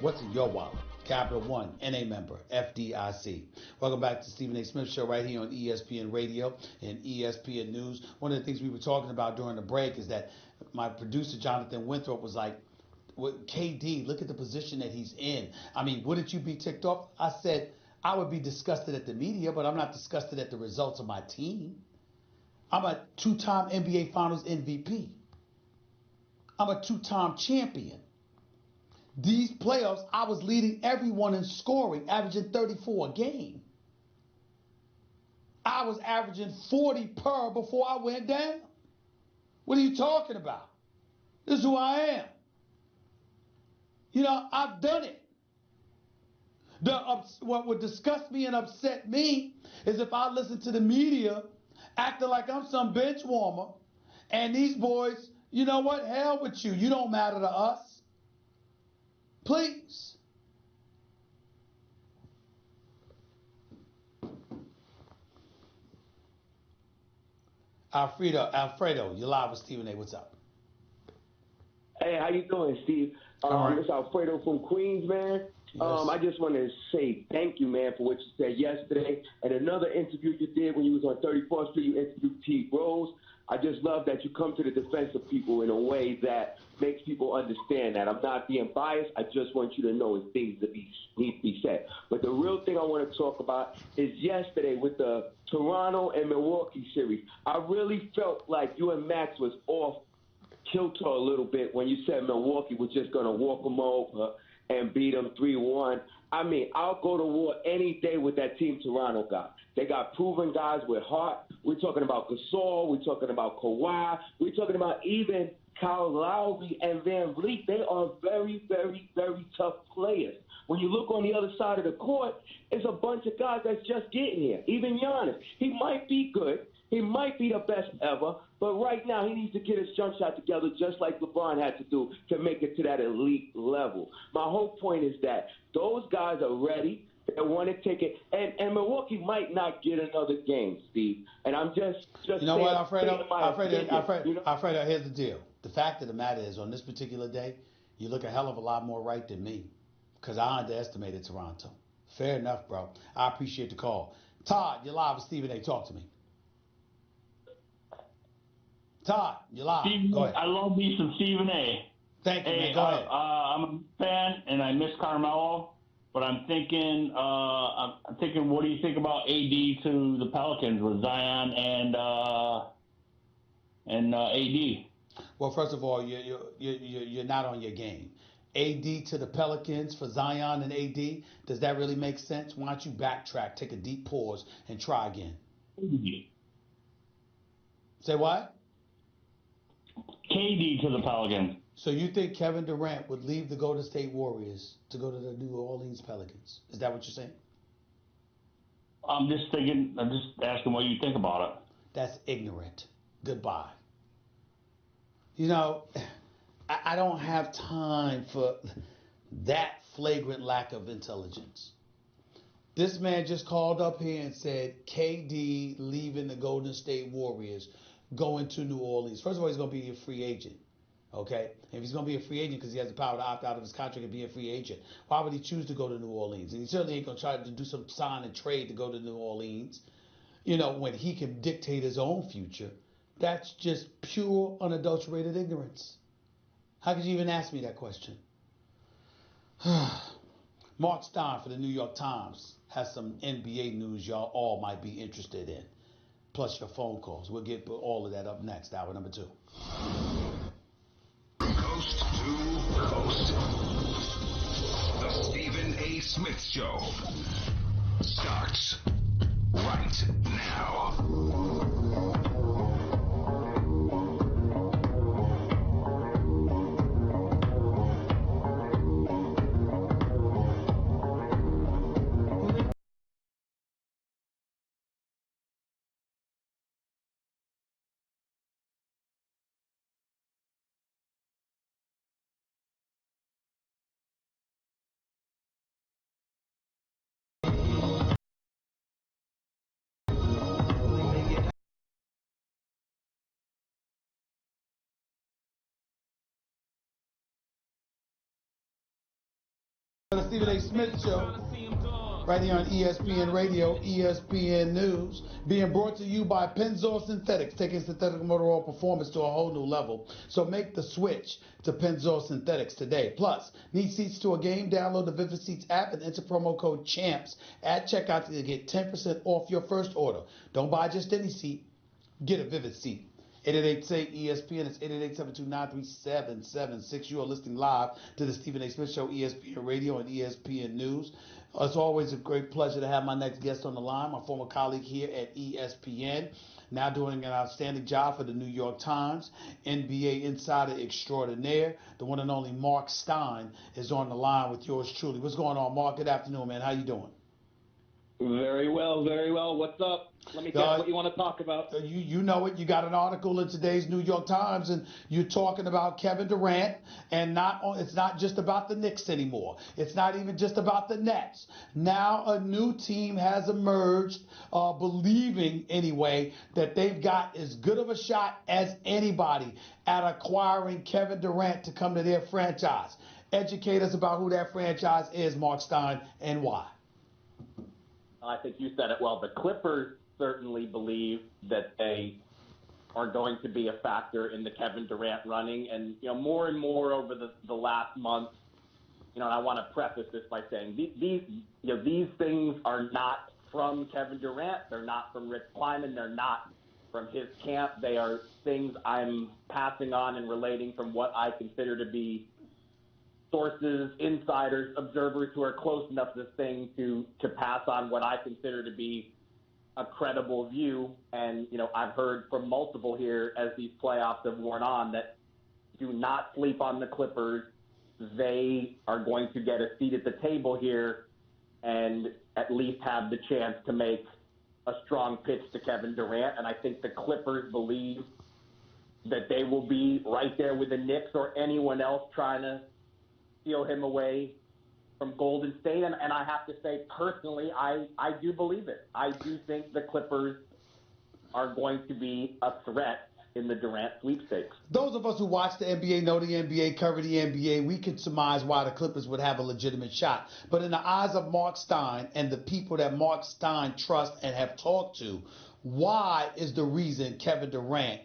[SPEAKER 2] what's in your wallet? Capital One, NA member, FDIC. Welcome back to Stephen A. Smith Show right here on ESPN Radio and ESPN News. One of the things we were talking about during the break is that my producer, Jonathan Winthrop, was like, KD, look at the position that he's in. I mean, wouldn't you be ticked off? I said, I would be disgusted at the media, but I'm not disgusted at the results of my team. I'm a 2-time NBA Finals MVP. I'm a 2-time champion. These playoffs, I was leading everyone in scoring, averaging 34 a game. I was averaging 40 per before I went down. What are you talking about? This is who I am. You know, I've done it. What would disgust me and upset me is if I listen to the media acting like I'm some bench warmer, and these boys, you know what? Hell with you. You don't matter to us. Please. Alfredo, you're live with Stephen A. What's up?
[SPEAKER 7] Hey, how you doing, Steve?
[SPEAKER 2] All right.
[SPEAKER 7] It's Alfredo from Queens, man.
[SPEAKER 2] Yes.
[SPEAKER 7] I just want to say thank you, man, for what you said yesterday. And another interview you did when you was on 34th Street, you interviewed T. Rose. I just love that you come to the defense of people in a way that makes people understand that. I'm not being biased. I just want you to know it's things that need to be said. But the real thing I want to talk about is yesterday with the Toronto and Milwaukee series. I really felt like you and Max was off kilter a little bit when you said Milwaukee was just going to walk them over and beat them 3-1. I mean, I'll go to war any day with that team Toronto got. They got proven guys with heart. We're talking about Gasol. We're talking about Kawhi. We're talking about even Kyle Lowry and Van Vliet. They are very, very, very tough players. When you look on the other side of the court, it's a bunch of guys that's just getting here. Even Giannis, he might be good. He might be the best ever, but right now he needs to get his jump shot together just like LeBron had to do to make it to that elite level. My whole point is that those guys are ready. They want to take it. And Milwaukee might not get another game, Steve. And I'm just
[SPEAKER 2] you know what, Alfredo?
[SPEAKER 7] You know?
[SPEAKER 2] Alfredo, here's the deal. The fact of the matter is, on this particular day, you look a hell of a lot more right than me because I underestimated Toronto. Fair enough, bro. I appreciate the call. Todd, you're live with Stephen A. Talk to me. Todd, you're live. Go ahead.
[SPEAKER 8] I love me some Stephen A.
[SPEAKER 2] Thank you, man. Go ahead.
[SPEAKER 8] I'm a fan, and I miss Carmelo, but I'm thinking, what do you think about AD to the Pelicans with Zion and AD?
[SPEAKER 2] Well, first of all, you're not on your game. AD to the Pelicans for Zion and AD. Does that really make sense? Why don't you backtrack, take a deep pause, and try again?
[SPEAKER 8] KD.
[SPEAKER 2] Say what?
[SPEAKER 8] KD to the Pelicans.
[SPEAKER 2] So you think Kevin Durant would leave the Golden State Warriors to go to the New Orleans Pelicans? Is that what you're saying?
[SPEAKER 8] I'm just asking what you think about it.
[SPEAKER 2] That's ignorant. Goodbye. You know, I don't have time for that flagrant lack of intelligence. This man just called up here and said KD leaving the Golden State Warriors, going to New Orleans. First of all, he's going to be a free agent. Okay? If he's going to be a free agent because he has the power to opt out of his contract and be a free agent, why would he choose to go to New Orleans? And he certainly ain't going to try to do some sign and trade to go to New Orleans, you know, when he can dictate his own future. That's just pure, unadulterated ignorance. How could you even ask me that question? Mark Stein for the New York Times has some NBA news y'all all might be interested in, plus your phone calls. We'll get all of that up next, hour number 2.
[SPEAKER 1] Coast to coast. The Stephen A. Smith Show starts right now.
[SPEAKER 2] The Stephen A. Smith Show, right here on ESPN Radio, ESPN News, being brought to you by Pennzoil Synthetics, taking synthetic motor oil performance to a whole new level. So make the switch to Pennzoil Synthetics today. Plus, need seats to a game? Download the Vivid Seats app and enter promo code CHAMPS at checkout to get 10% off your first order. Don't buy just any seat. Get a Vivid seat. 888-SAY-ESPN. It's 888-729-3776. You are listening live to the Stephen A. Smith Show, ESPN Radio and ESPN News. It's always a great pleasure to have my next guest on the line, my former colleague here at ESPN, now doing an outstanding job for the New York Times, NBA insider extraordinaire. The one and only Mark Stein is on the line with yours truly. What's going on, Mark? Good afternoon, man. How you doing?
[SPEAKER 9] Very well, very well. What's up? Let me guess what you want to talk about.
[SPEAKER 2] You know it. You got an article in today's New York Times, and you're talking about Kevin Durant, and it's not just about the Knicks anymore. It's not even just about the Nets. Now a new team has emerged, believing anyway that they've got as good of a shot as anybody at acquiring Kevin Durant to come to their franchise. Educate us about who that franchise is, Mark Stein, and why.
[SPEAKER 9] I think you said it well. The Clippers certainly believe that they are going to be a factor in the Kevin Durant running. And, more and more over the last month, and I want to preface this by saying these things are not from Kevin Durant. They're not from Rich Kleiman. They're not from his camp. They are things I'm passing on and relating from what I consider to be sources, insiders, observers who are close enough to this thing to pass on what I consider to be a credible view. And, I've heard from multiple here as these playoffs have worn on that do not sleep on the Clippers. They are going to get a seat at the table here and at least have the chance to make a strong pitch to Kevin Durant. And I think the Clippers believe that they will be right there with the Knicks or anyone else trying to steal him away from Golden State. And I have to say, personally, I do believe it. I do think the Clippers are going to be a threat in the Durant sweepstakes.
[SPEAKER 2] Those of us who watch the NBA, know the NBA, cover the NBA, we can surmise why the Clippers would have a legitimate shot. But in the eyes of Mark Stein and the people that Mark Stein trusts and have talked to, why is the reason Kevin Durant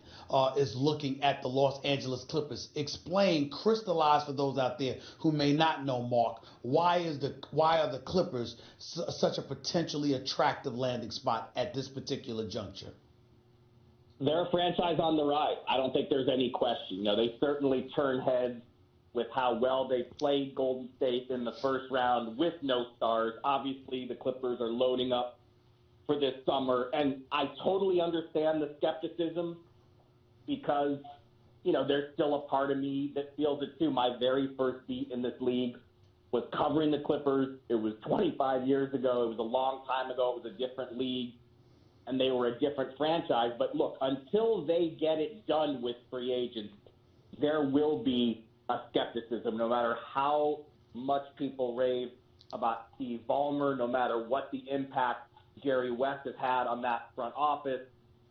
[SPEAKER 2] is looking at the Los Angeles Clippers? Explain, crystallize for those out there who may not know, Mark, why are the Clippers such a potentially attractive landing spot at this particular juncture?
[SPEAKER 9] They're a franchise on the rise. I don't think there's any question. They certainly turn heads with how well they played Golden State in the first round with no stars. Obviously, the Clippers are loading up for this summer, and I totally understand the skepticism because, there's still a part of me that feels it too. My very first beat in this league was covering the Clippers. It was 25 years ago. It was a long time ago. It was a different league, and they were a different franchise. But look, until they get it done with free agents, there will be a skepticism, no matter how much people rave about Steve Ballmer, no matter what the impact Jerry West has had on that front office.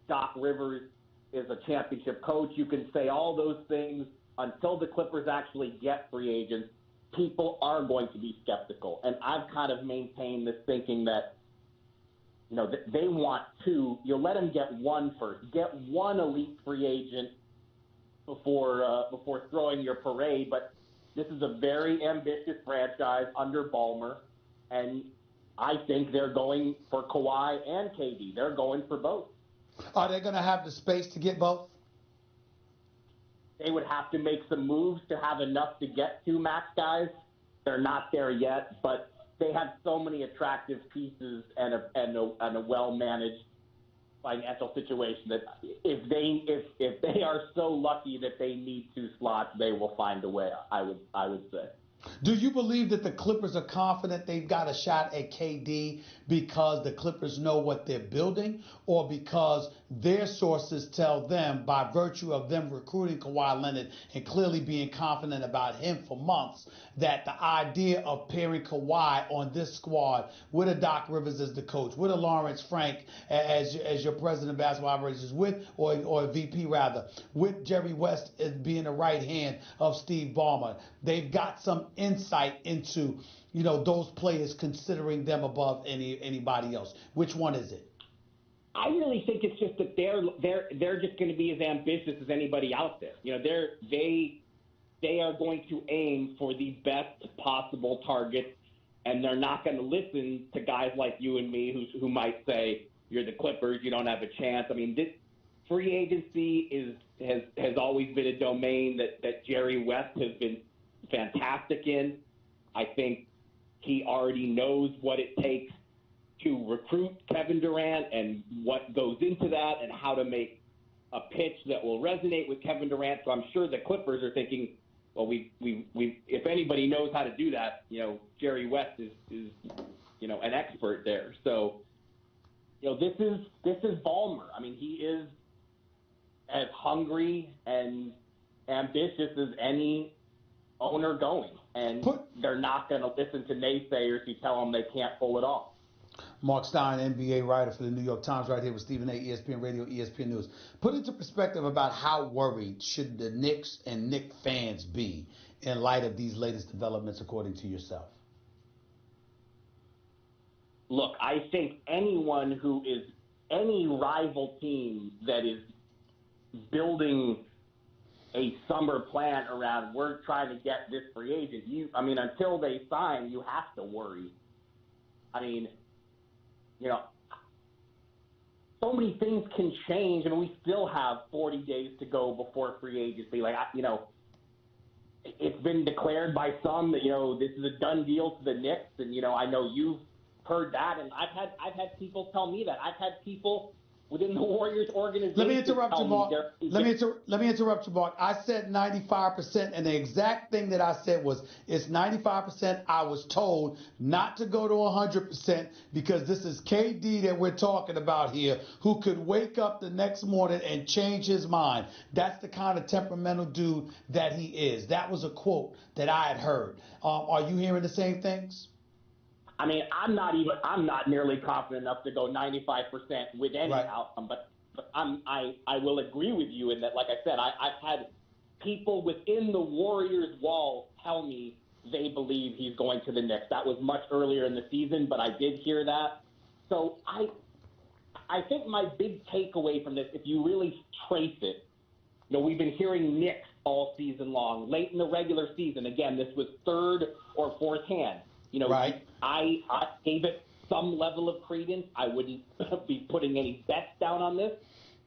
[SPEAKER 9] Doc Rivers is a championship coach. You can say all those things. Until the Clippers actually get free agents, people are going to be skeptical. And I've kind of maintained this thinking that, they want two. You'll let them get one first. Get one elite free agent before throwing your parade. But this is a very ambitious franchise under Ballmer, and I think they're going for Kawhi and KD. They're going for both.
[SPEAKER 2] Are they going to have the space to get both?
[SPEAKER 9] They would have to make some moves to have enough to get two max guys. They're not there yet, but they have so many attractive pieces and a well-managed financial situation that if they are so lucky that they need two slots, they will find a way. I would say.
[SPEAKER 2] Do you believe that the Clippers are confident they've got a shot at KD because the Clippers know what they're building, or because their sources tell them, by virtue of them recruiting Kawhi Leonard and clearly being confident about him for months, that the idea of pairing Kawhi on this squad with a Doc Rivers as the coach, with a Lawrence Frank as your president of basketball operations, or VP rather, with Jerry West as being the right hand of Steve Ballmer, they've got some insight into, those players, considering them above anybody else? Which one is it?
[SPEAKER 9] I really think it's just that they're just going to be as ambitious as anybody out there. They are going to aim for the best possible targets, and they're not going to listen to guys like you and me who might say, you're the Clippers, you don't have a chance. I mean, free agency has always been a domain that Jerry West has been fantastic in. I think he already knows what it takes to recruit Kevin Durant and what goes into that and how to make a pitch that will resonate with Kevin Durant. So I'm sure the Clippers are thinking, well, we if anybody knows how to do that, Jerry West is an expert there. So, this is Ballmer. I mean, he is as hungry and ambitious as any owner going, and they're not going to listen to naysayers who tell them they can't pull it off.
[SPEAKER 2] Mark Stein, NBA writer for the New York Times, right here with Stephen A., ESPN Radio, ESPN News. Put into perspective about how worried should the Knicks and Knick fans be in light of these latest developments, according to yourself?
[SPEAKER 9] Look, I think anyone who is any rival team that is building a summer plan around we're trying to get this free agent, until they sign, you have to worry. I mean, so many things can change. I mean, we still have 40 days to go before free agency. It's been declared by some that, this is a done deal to the Knicks. And, I know you've heard that. And I've had people tell me that. I've had people within the Warriors organization.
[SPEAKER 2] Let me interrupt you, Mark. Let me interrupt you, Mark. I said 95%, and the exact thing that I said was it's 95%. I was told not to go to 100% because this is KD that we're talking about here, who could wake up the next morning and change his mind. That's the kind of temperamental dude that he is. That was a quote that I had heard. Are you hearing the same things?
[SPEAKER 9] I mean, I'm not nearly confident enough to go 95% with any outcome, but I will agree with you in that, like I said, I've had people within the Warriors walls tell me they believe he's going to the Knicks. That was much earlier in the season, but I did hear that. So I think my big takeaway from this, if you really trace it, we've been hearing Knicks all season long. Late in the regular season, again, this was third or fourth hand.
[SPEAKER 2] Right.
[SPEAKER 9] I gave it some level of credence. I wouldn't be putting any bets down on this,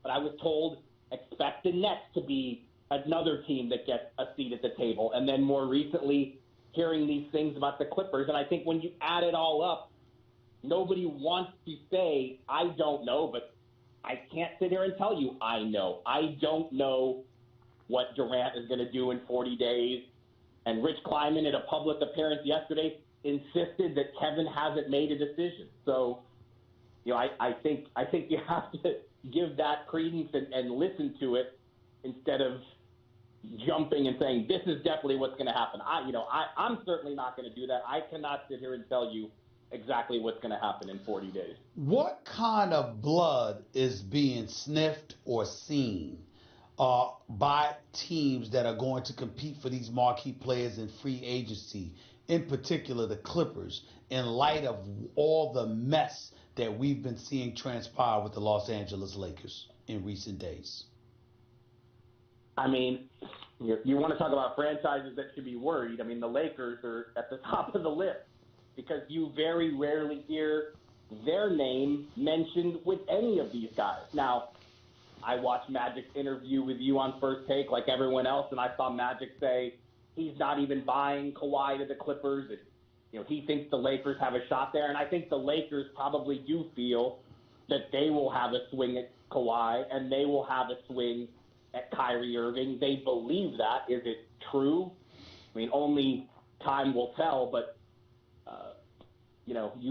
[SPEAKER 9] but I was told expect the Nets to be another team that gets a seat at the table. And then more recently, hearing these things about the Clippers. And I think when you add it all up, nobody wants to say, I don't know, but I can't sit here and tell you I know. I don't know what Durant is going to do in 40 days. And Rich Kleiman, in a public appearance yesterday, insisted that Kevin hasn't made a decision. So, I think you have to give that credence and listen to it instead of jumping and saying this is definitely what's going to happen. I'm certainly not going to do that. I cannot sit here and tell you exactly what's going to happen in 40 days.
[SPEAKER 2] What kind of blood is being sniffed or seen by teams that are going to compete for these marquee players in free agency, in particular the Clippers, in light of all the mess that we've been seeing transpire with the Los Angeles Lakers in recent days?
[SPEAKER 9] I mean, you want to talk about franchises that should be worried. I mean, the Lakers are at the top of the list because you very rarely hear their name mentioned with any of these guys. Now, I watched Magic's interview with you on First Take like everyone else, and I saw Magic say he's not even buying Kawhi to the Clippers. He thinks the Lakers have a shot there, and I think the Lakers probably do feel that they will have a swing at Kawhi and they will have a swing at Kyrie Irving. They believe that. Is it true? I mean, only time will tell, but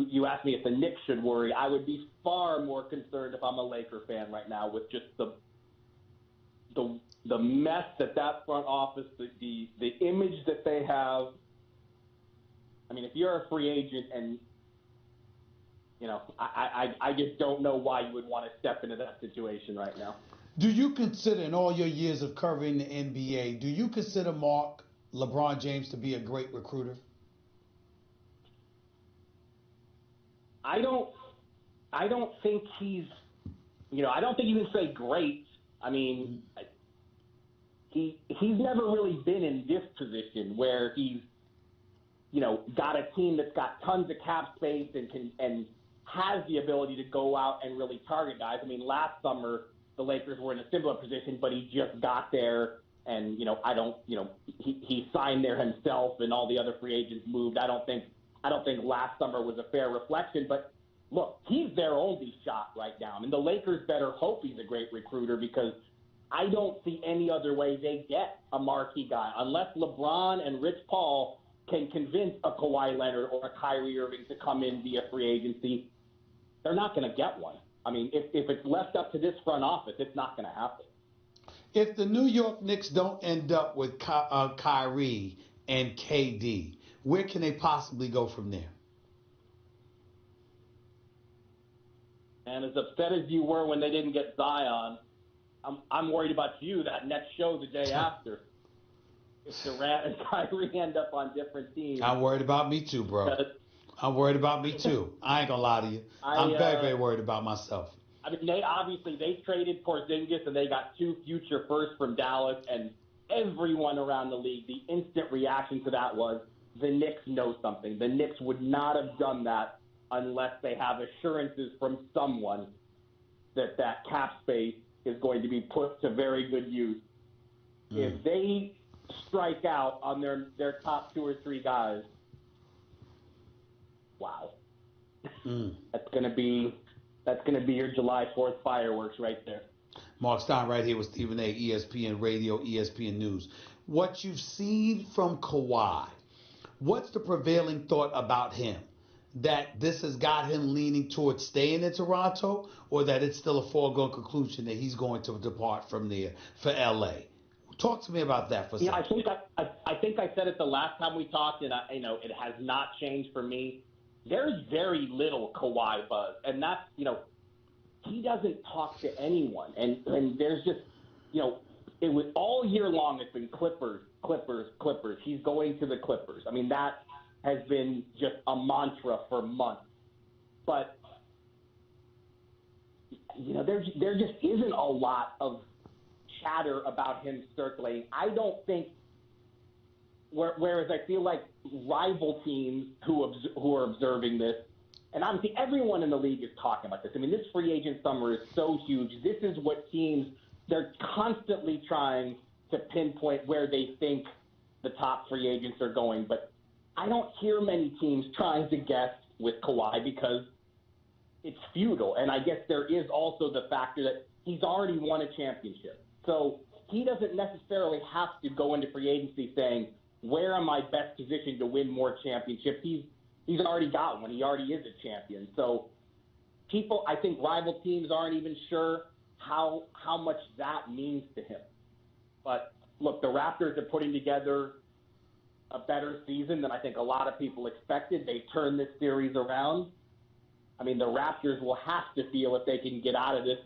[SPEAKER 9] you asked me if the Knicks should worry. I would be far more concerned if I'm a Laker fan right now with just the mess that front office, the image that they have. I mean, if you're a free agent and, I just don't know why you would want to step into that situation right now.
[SPEAKER 2] Do you consider, in all your years of covering the NBA, do you consider Mark LeBron James to be a great recruiter?
[SPEAKER 9] I don't think he's, I don't think you can say great. I mean, he's never really been in this position where he's, got a team that's got tons of cap space and has the ability to go out and really target guys. I mean, last summer the Lakers were in a similar position, but he just got there. And, he signed there himself and all the other free agents moved. I don't think last summer was a fair reflection, but look, he's their only shot right now. I mean, the Lakers better hope he's a great recruiter because I don't see any other way they get a marquee guy unless LeBron and Rich Paul can convince a Kawhi Leonard or a Kyrie Irving to come in via free agency. They're not going to get one. I mean, if it's left up to this front office, it's not going to happen.
[SPEAKER 2] If the New York Knicks don't end up with Kyrie and KD, where can they possibly go from there?
[SPEAKER 9] And as upset as you were when they didn't get Zion, I'm worried about you that next show the day after. If Durant and Kyrie end up on different teams.
[SPEAKER 2] I'm worried about me too, bro. I'm worried about me too. I ain't gonna lie to you. I'm very, very worried about myself.
[SPEAKER 9] I mean, they traded Porzingis and they got 2 future firsts from Dallas, and everyone around the league, the instant reaction to that was the Knicks know something. The Knicks would not have done that unless they have assurances from someone that cap space is going to be put to very good use. If they strike out on their top 2 or 3 guys, wow. That's gonna be your July 4th fireworks right there.
[SPEAKER 2] Mark Stein right here with Stephen A., ESPN Radio, ESPN News. What you've seen from Kawhi, what's the prevailing thought about him? That this has got him leaning towards staying in Toronto, or that it's still a foregone conclusion that he's going to depart from there for L.A.? Talk to me about that for a second.
[SPEAKER 9] I think I said it the last time we talked, and it has not changed for me. There's very little Kawhi buzz, and that's he doesn't talk to anyone, and there's just it was all year long. It's been Clippers, Clippers, Clippers. He's going to the Clippers. I mean, that has been just a mantra for months. But there just isn't a lot of chatter about him circulating. I don't think. Whereas I feel like rival teams who are observing this, and obviously everyone in the league is talking about this. I mean, this free agent summer is so huge. This is what teams, they're constantly trying to pinpoint where they think the top free agents are going. But I don't hear many teams trying to guess with Kawhi because it's futile. And I guess there is also the factor that he's already won a championship. So he doesn't necessarily have to go into free agency saying, where am I best positioned to win more championships? He's already got one. He already is a champion. So I think rival teams aren't even sure how much that means to him. But look, the Raptors are putting together a better season than I think a lot of people expected. They turned this series around. I mean, the Raptors will have to feel if they can get out of this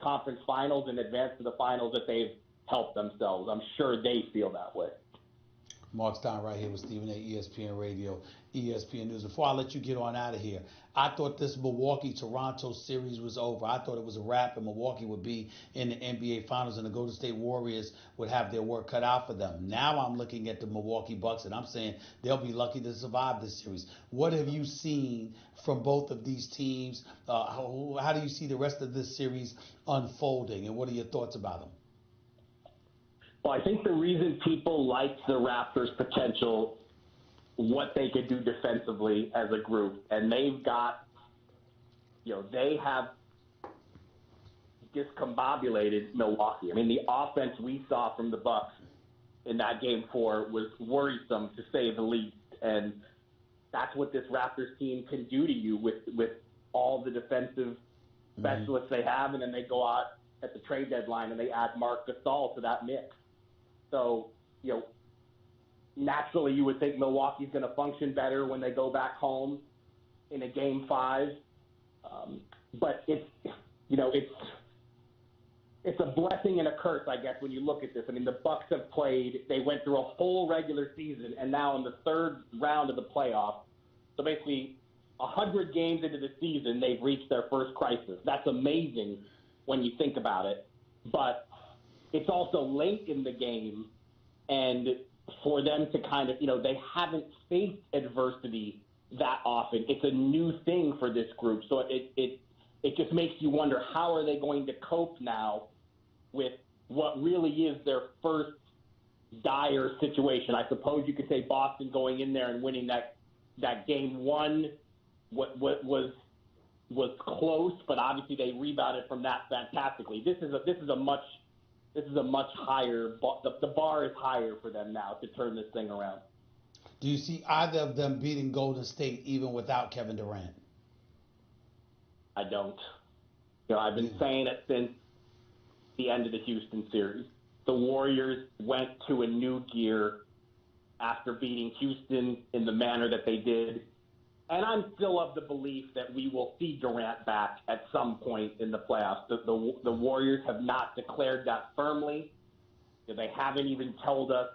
[SPEAKER 9] conference finals and advance to the finals that they've helped themselves. I'm sure they feel that way.
[SPEAKER 2] Mark Stein right here with Stephen A., ESPN Radio, ESPN News. Before I let you get on out of here, I thought this Milwaukee-Toronto series was over. I thought it was a wrap and Milwaukee would be in the NBA Finals and the Golden State Warriors would have their work cut out for them. Now I'm looking at the Milwaukee Bucks and I'm saying they'll be lucky to survive this series. What have you seen from both of these teams? How do you see the rest of this series unfolding, and what are your thoughts about them?
[SPEAKER 9] Well, I think the reason people liked the Raptors' potential, what they could do defensively as a group, and they've got, they have discombobulated Milwaukee. I mean, the offense we saw from the Bucks in that Game 4 was worrisome, to say the least, and that's what this Raptors team can do to you with all the defensive specialists they have, and then they go out at the trade deadline and they add Marc Gasol to that mix. So, naturally you would think Milwaukee's going to function better when they go back home in a Game 5. But it's a blessing and a curse, I guess, when you look at this. I mean, the Bucks they went through a whole regular season, and now in the third round of the playoffs, so basically 100 games into the season, they've reached their first crisis. That's amazing when you think about it. But it's also late in the game, and for them to kind of, they haven't faced adversity that often. It's a new thing for this group. So it just makes you wonder, how are they going to cope now with what really is their first dire situation? I suppose you could say Boston going in there and winning that game one was close, but obviously they rebounded from that fantastically. This is a much higher the bar is higher for them now to turn this thing around.
[SPEAKER 2] Do you see either of them beating Golden State even without Kevin Durant?
[SPEAKER 9] I don't. I've been saying it since the end of the Houston series. The Warriors went to a new gear after beating Houston in the manner that they did. And I'm still of the belief that we will see Durant back at some point in the playoffs. The Warriors have not declared that firmly. They haven't even told us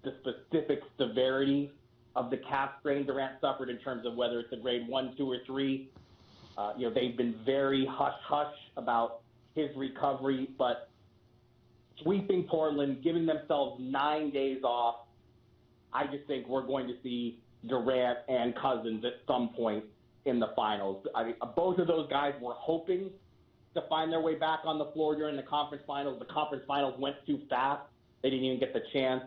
[SPEAKER 9] the specific severity of the calf strain Durant suffered in terms of whether it's a grade 1, 2, or 3. They've been very hush-hush about his recovery, but sweeping Portland, giving themselves 9 days off, I just think we're going to see Durant and Cousins at some point in the finals. I mean, both of those guys were hoping to find their way back on the floor during the conference finals. The conference finals went too fast. They didn't even get the chance.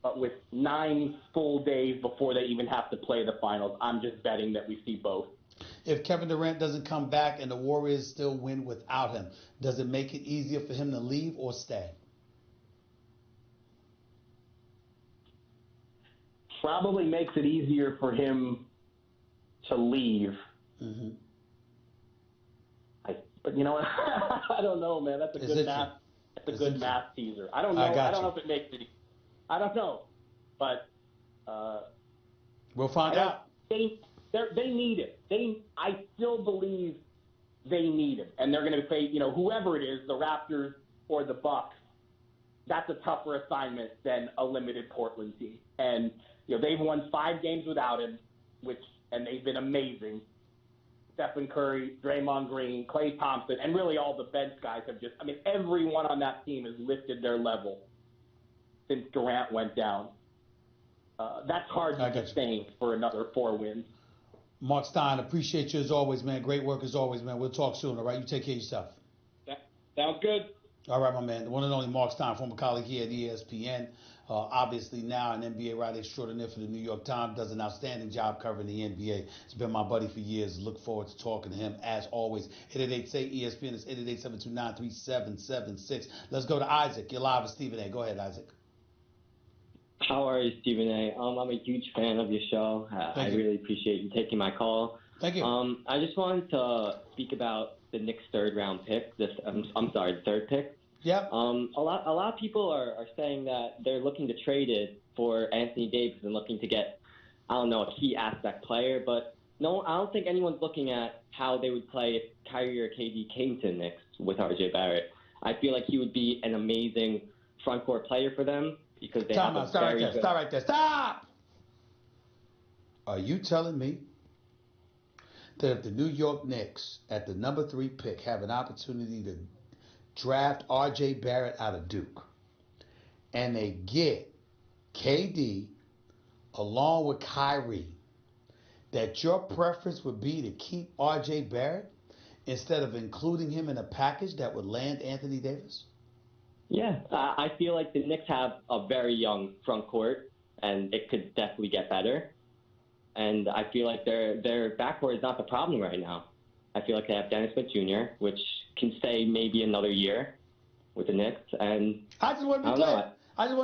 [SPEAKER 9] But with 9 full days before they even have to play the finals, I'm just betting that we see both.
[SPEAKER 2] If Kevin Durant doesn't come back and the Warriors still win without him, does it make it easier for him to leave or stay?
[SPEAKER 9] Probably makes it easier for him to leave.
[SPEAKER 2] Mm-hmm.
[SPEAKER 9] But you know what? I don't know, man. That's a good math. That's a good math teaser. I don't know. I don't know if it makes it. I don't know, but
[SPEAKER 2] we'll find out.
[SPEAKER 9] They need him. I still believe they need him, and they're going to say, whoever it is, the Raptors or the Bucks, that's a tougher assignment than a limited Portland team. And they've won 5 games without him, and they've been amazing. Stephen Curry, Draymond Green, Klay Thompson, and really all the bench guys have everyone on that team has lifted their level since Durant went down. That's hard to sustain for another 4 wins.
[SPEAKER 2] Mark Stein, appreciate you as always, man. Great work as always, man. We'll talk soon, all right? You take care of yourself.
[SPEAKER 9] Sounds good.
[SPEAKER 2] All right, my man. The one and only Mark Stein, former colleague here at ESPN. Obviously now an NBA writer extraordinaire for the New York Times. Does an outstanding job covering the NBA. He's been my buddy for years. Look forward to talking to him as always. 888-SAY-ESPN is 888-729-3776. Let's go to Isaac. You're live with Stephen A. Go ahead, Isaac.
[SPEAKER 10] How are you, Stephen A? I'm a huge fan of your show. I really appreciate you taking my call.
[SPEAKER 2] Thank you.
[SPEAKER 10] I just wanted to speak about the Knicks' third-round pick. The third pick.
[SPEAKER 2] Yep.
[SPEAKER 10] A lot of people are saying that they're looking to trade it for Anthony Davis and looking to get, a key aspect player. But no, I don't think anyone's looking at how they would play if Kyrie or KD came to the Knicks with RJ Barrett. I feel like he would be an amazing front court player for them because they have a very good.
[SPEAKER 2] Stop right there. Stop! Are you telling me that if the New York Knicks at the number 3 pick have an opportunity to draft R.J. Barrett out of Duke and they get KD along with Kyrie, that your preference would be to keep R.J. Barrett instead of including him in a package that would land Anthony Davis?
[SPEAKER 10] Yeah, I feel like the Knicks have a very young front court, and it could definitely get better. And I feel like their backcourt is not the problem right now. I feel like they have Dennis Smith Jr., which can stay maybe another year with the Knicks. And
[SPEAKER 2] I just want to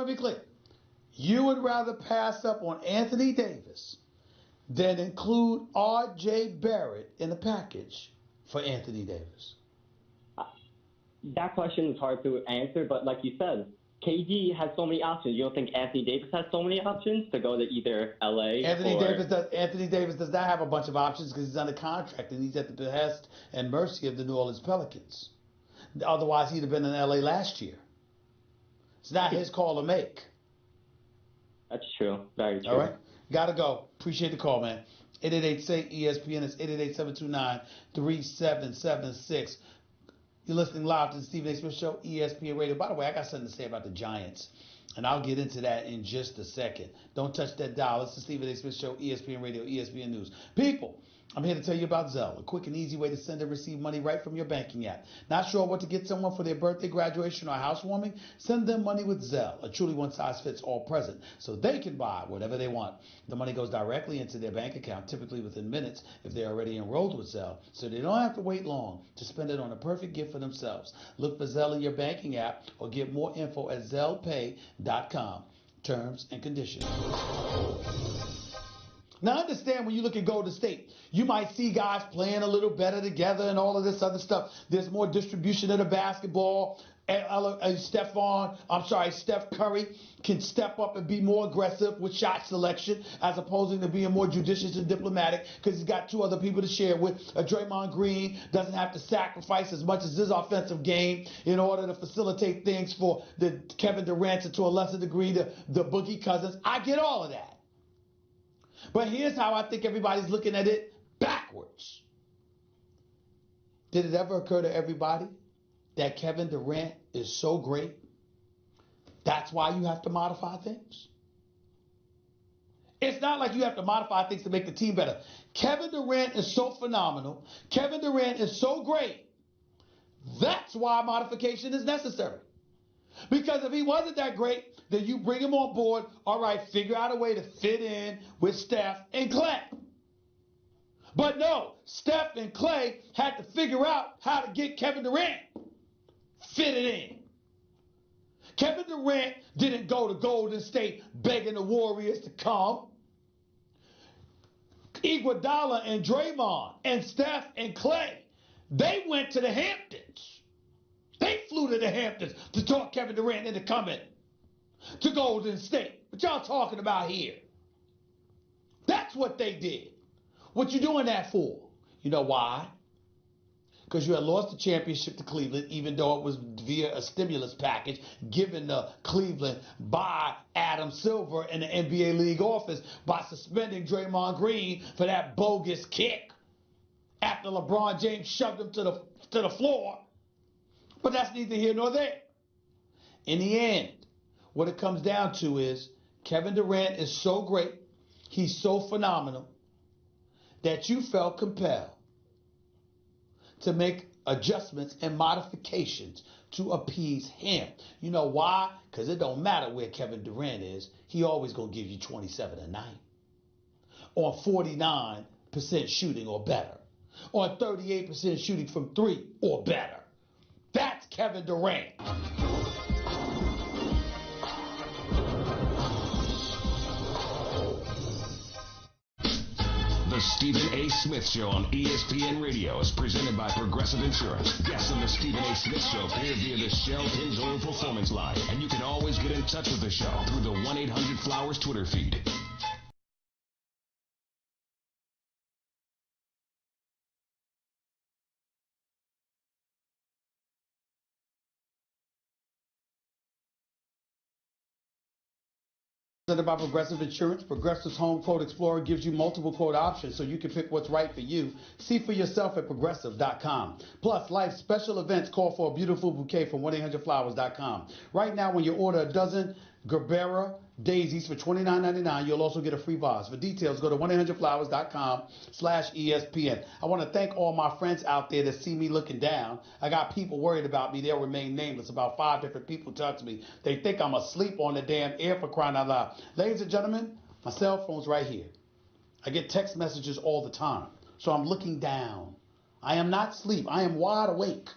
[SPEAKER 2] be clear. You would rather pass up on Anthony Davis than include R.J. Barrett in the package for Anthony Davis?
[SPEAKER 10] That question is hard to answer, but like you said, KD has so many options. You don't think Anthony Davis has so many options to go to either LA
[SPEAKER 2] Anthony Davis does not have a bunch of options because he's under contract and he's at the behest and mercy of the New Orleans Pelicans. Otherwise, he'd have been in LA last year. It's not his call to make.
[SPEAKER 10] That's true. Very true.
[SPEAKER 2] All right. Gotta go. Appreciate the call, man. 888-SAY-ESPN is 888-729-3776. You're listening live to the Stephen A. Smith Show, ESPN Radio. By the way, I got something to say about the Giants, and I'll get into that in just a second. Don't touch that dial. It's the Stephen A. Smith Show, ESPN Radio, ESPN News. People, I'm here to tell you about Zelle, a quick and easy way to send and receive money right from your banking app. Not sure what to get someone for their birthday, graduation, or housewarming? Send them money with Zelle, a truly one-size-fits-all present, so they can buy whatever they want. The money goes directly into their bank account, typically within minutes if they're already enrolled with Zelle, so they don't have to wait long to spend it on a perfect gift for themselves. Look for Zelle in your banking app or get more info at ZellePay.com. Terms and conditions. Now, understand when you look at Golden State, you might see guys playing a little better together and all of this other stuff. There's more distribution of the basketball. Steph Curry can step up and be more aggressive with shot selection as opposed to being more judicious and diplomatic because he's got two other people to share with. Draymond Green doesn't have to sacrifice as much as his offensive game in order to facilitate things for the Kevin Durant and to a lesser degree the Boogie Cousins. I get all of that. But here's how I think everybody's looking at it backwards. Did it ever occur to everybody that Kevin Durant is so great, that's why you have to modify things? It's not like you have to modify things to make the team better. Kevin Durant is so phenomenal. Kevin Durant is so great. That's why modification is necessary. Because if he wasn't that great, then you bring him on board. All right, figure out a way to fit in with Steph and Clay. But no, Steph and Clay had to figure out how to get Kevin Durant fitted in. Kevin Durant didn't go to Golden State begging the Warriors to come. Iguodala and Draymond and Steph and Clay, they went to the Hamptons. They flew to the Hamptons to talk Kevin Durant into coming to Golden State. What y'all talking about here? That's what they did. What you doing that for? You know why? Because you had lost the championship to Cleveland, even though it was via a stimulus package given to Cleveland by Adam Silver in the NBA league office by suspending Draymond Green for that bogus kick after LeBron James shoved him to the floor. But that's neither here nor there. In the end, what it comes down to is Kevin Durant is so great, he's so phenomenal, that you felt compelled to make adjustments and modifications to appease him. You know why? Because it don't matter where Kevin Durant is, he always going to give you 27 a night on 49% shooting or better, on 38% shooting from three or better. That's Kevin Durant.
[SPEAKER 1] The Stephen A. Smith Show on ESPN Radio is presented by Progressive Insurance. Guests on the Stephen A. Smith Show appear via the Shell Pennzoil Performance Line. And you can always get in touch with the show through the 1-800-Flowers Twitter feed.
[SPEAKER 2] Presented by Progressive Insurance. Progressive's Home Quote Explorer gives you multiple quote options so you can pick what's right for you. See for yourself at Progressive.com. Plus, life's special events call for a beautiful bouquet from 1-800-Flowers.com. Right now, when you order a dozen Gerbera daisies for $29.99, you'll also get a free vase. For details, go to 1-800-Flowers.com/ESPN. I want to thank all my friends out there that see me looking down. I got people worried about me. They'll remain nameless. About 5 different people talk to me. They think I'm asleep on the damn air for crying out loud. Ladies and gentlemen, my cell phone's right here. I get text messages all the time. So I'm looking down. I am not asleep. I am wide awake.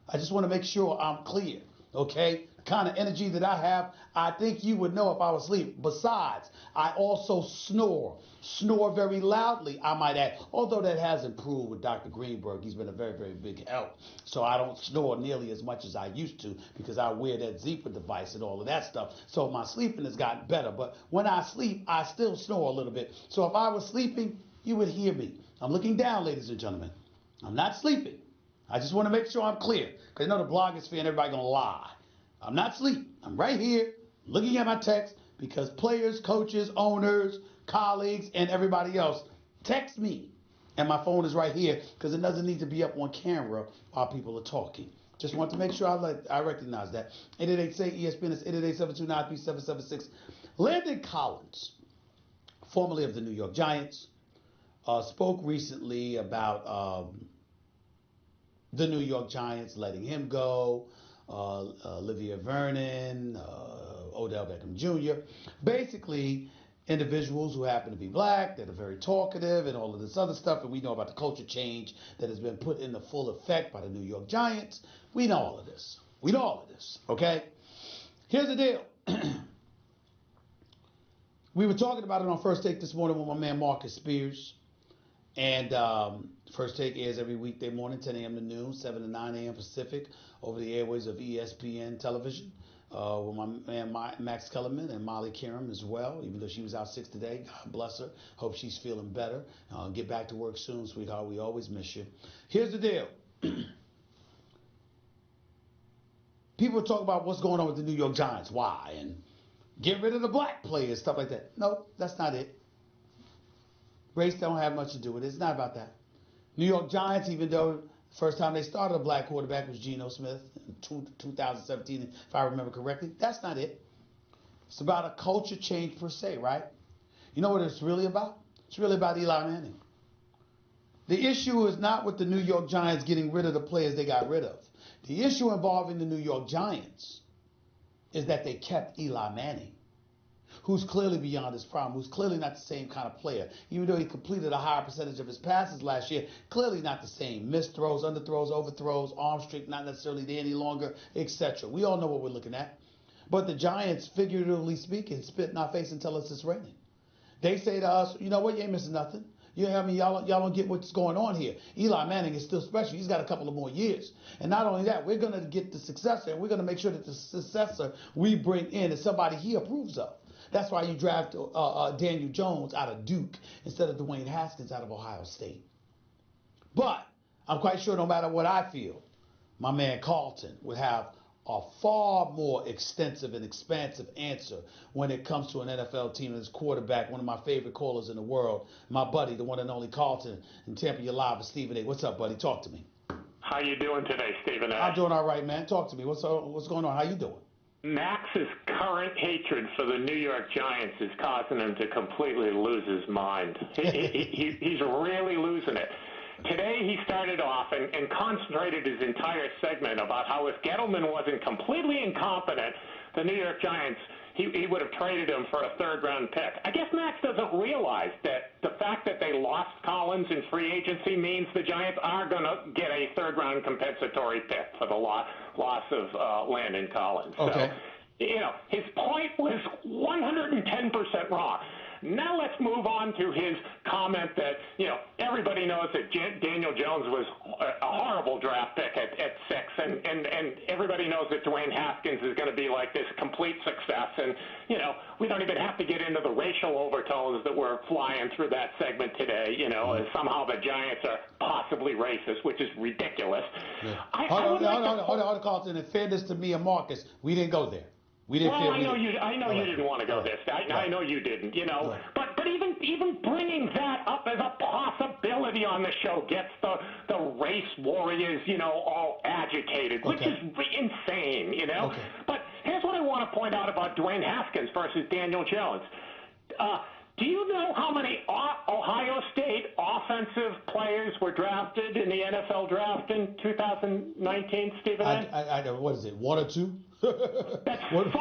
[SPEAKER 2] I just want to make sure I'm clear, okay? The kind of energy that I have, I think you would know if I was asleep. Besides, I also snore. Snore very loudly, I might add. Although that has improved with Dr. Greenberg. He's been a very, very big help. So I don't snore nearly as much as I used to because I wear that Zebra device and all of that stuff. So my sleeping has gotten better. But when I sleep, I still snore a little bit. So if I was sleeping, you would hear me. I'm looking down, ladies and gentlemen. I'm not sleeping. I just want to make sure I'm clear. Because you know the blogosphere and everybody going to lie. I'm not asleep. I'm right here looking at my text because players, coaches, owners, colleagues, and everybody else text me. And my phone is right here because it doesn't need to be up on camera while people are talking. Just want to make sure I recognize that. 888-SAY-ESPN is 888-729-3776. Landon Collins, formerly of the New York Giants, spoke recently about the New York Giants letting him go, Olivia Vernon, Odell Beckham Jr. Basically, individuals who happen to be black, that are very talkative and all of this other stuff, and we know about the culture change that has been put into full effect by the New York Giants. We know all of this. We know all of this, okay? Here's the deal. We were talking about it on First Take this morning with my man Marcus Spears. And First Take airs every weekday morning, 10 a.m. to noon, 7 to 9 a.m. Pacific, over the airways of ESPN television, with my man Max Kellerman and Molly Kiram as well, even though she was out sick today. God bless her. Hope she's feeling better. Get back to work soon, sweetheart. We always miss you. Here's the deal. People talk about what's going on with the New York Giants. Why? And get rid of the black players, stuff like that. Nope, that's not it. Race don't have much to do with it. It's not about that. New York Giants, even though the first time they started a black quarterback was Geno Smith in 2017, if I remember correctly, that's not it. It's about a culture change per se, right? You know what it's really about? It's really about Eli Manning. The issue is not with the New York Giants getting rid of the players they got rid of. The issue involving the New York Giants is that they kept Eli Manning, who's clearly beyond his prime, who's clearly not the same kind of player. Even though he completed a higher percentage of his passes last year, clearly not the same. Missed throws, underthrows, overthrows, arm strength not necessarily there any longer, etc. We all know what we're looking at. But the Giants, figuratively speaking, spit in our face and tell us it's raining. They say to us, you know what, you ain't missing nothing. You know, I mean, y'all don't get what's going on here. Eli Manning is still special. He's got a couple of more years. And not only that, we're going to get the successor, and we're going to make sure that the successor we bring in is somebody he approves of. That's why you draft Daniel Jones out of Duke instead of Dwayne Haskins out of Ohio State. But I'm quite sure no matter what I feel, my man Carlton would have a far more extensive and expansive answer when it comes to an NFL team and his quarterback, one of my favorite callers in the world, my buddy, the one and only Carlton in Tampa. You're live with Stephen A. What's up, buddy? Talk to me.
[SPEAKER 11] How you doing today, Stephen A?
[SPEAKER 2] I'm doing all right, man. Talk to me. What's going on? How you doing?
[SPEAKER 11] Max's current hatred for the New York Giants is causing him to completely lose his mind. He's really losing it. Today he started off and concentrated his entire segment about how if Gettleman wasn't completely incompetent, the New York Giants, he would have traded him for a third-round pick. I guess Max doesn't realize that the fact that they lost Collins in free agency means the Giants are going to get a third-round compensatory pick for the loss of Landon Collins.
[SPEAKER 2] Okay.
[SPEAKER 11] So, you know, his point was 110% wrong. Now let's move on to his comment that, you know, everybody knows that Daniel Jones was a horrible draft pick at 6, and everybody knows that Dwayne Haskins is going to be like this complete success. And, you know, we don't even have to get into the racial overtones that were flying through that segment today, you know, as somehow the Giants are possibly racist, which is ridiculous.
[SPEAKER 2] Yeah. Hold on, Carlton. In fairness to me and Marcus, we didn't go there.
[SPEAKER 11] I know you didn't want to go this. I know you didn't. You know, but even bringing that up as a possibility on the show gets the race warriors, you know, all agitated, which is insane. You know.
[SPEAKER 2] Okay.
[SPEAKER 11] But here's what I want to point out about Dwayne Haskins versus Daniel Jones. Do you know how many Ohio State offensive players were drafted in the NFL draft in 2019, Stephen A?
[SPEAKER 2] I know. What is it? 1 or 2?
[SPEAKER 11] That's 5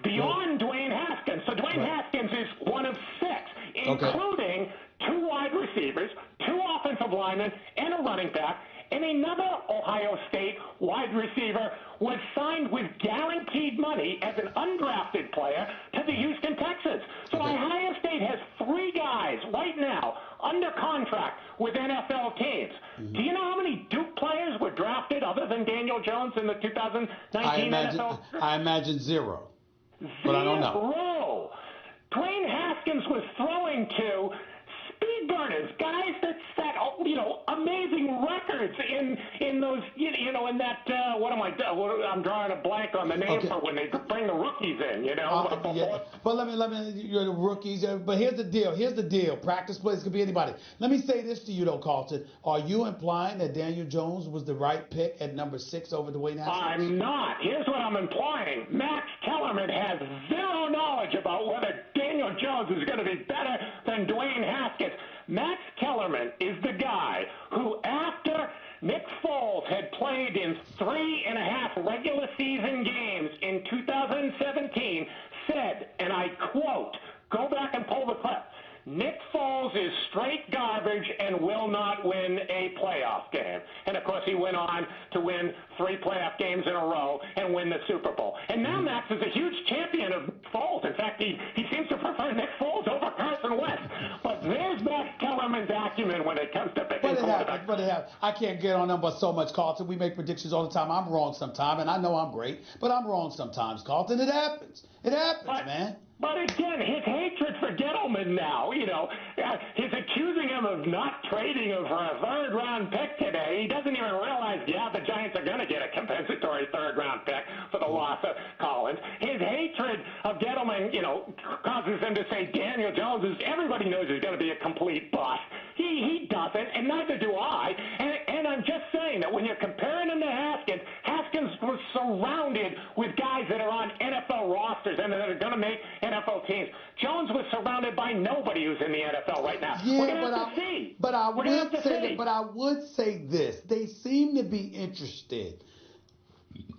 [SPEAKER 11] beyond Dwayne Haskins. So Dwayne Haskins is one of 6, including 2 wide receivers, 2 offensive linemen, and a running back. And another Ohio State wide receiver was signed with guaranteed money as an undrafted player to the Houston Texans. So Ohio State has 3 guys right now under contract with NFL teams. Do you know how many Duke players were drafted other than Daniel Jones in the 2019 NFL?
[SPEAKER 2] I imagine 0. But I don't know.
[SPEAKER 11] 0. Dwayne Haskins was throwing to speed burners, guys that set, you know, amazing records in those, you know, in that, I'm drawing a blank on the name for when they bring the rookies in, you know.
[SPEAKER 2] But let me, you're the rookies, but here's the deal. Practice players could be anybody. Let me say this to you, though, Carlton. Are you implying that Daniel Jones was the right pick at number 6 over Dwayne Haskins?
[SPEAKER 11] I'm not. Here's what I'm implying. Max Kellerman has 0 knowledge about whether Daniel Jones is going to be better than Dwayne Haskins. Max Kellerman is the guy who, after Nick Foles had played in 3.5 regular season games in 2017, said, and I quote, go back and pull the clip, Nick Foles is straight garbage and will not win a playoff game. And, of course, he went on to win 3 playoff games in a row and win the Super Bowl. And now Max is a huge champion of Nick Foles. In fact, he seems to prefer Nick Foles over Carson Wentz. But there's Max Kellerman's acumen when it comes to picking quarterbacks.
[SPEAKER 2] But it happens. I can't get on them but so much, Carlton. We make predictions all the time. I'm wrong sometimes, and I know I'm great, but I'm wrong sometimes, Carlton. It happens. It happens, man.
[SPEAKER 11] But again, his hatred for Gettleman now, he's accusing him of not trading him for a third-round pick today. He doesn't even realize, the Giants are going to get a compensatory third-round pick for the loss of Collins. His hatred of Gettleman, causes him to say Daniel Jones everybody knows he's going to be a complete bust. He doesn't, and neither do I. And I'm just saying that when you're comparing him to Haskins, Haskins was surrounded with guys that are on NFL rosters and that are going to make NFL teams. Jones was surrounded by nobody who's in the NFL right now.
[SPEAKER 2] Yeah,
[SPEAKER 11] we're going to have to see.
[SPEAKER 2] But I would say this. They seem to be interested,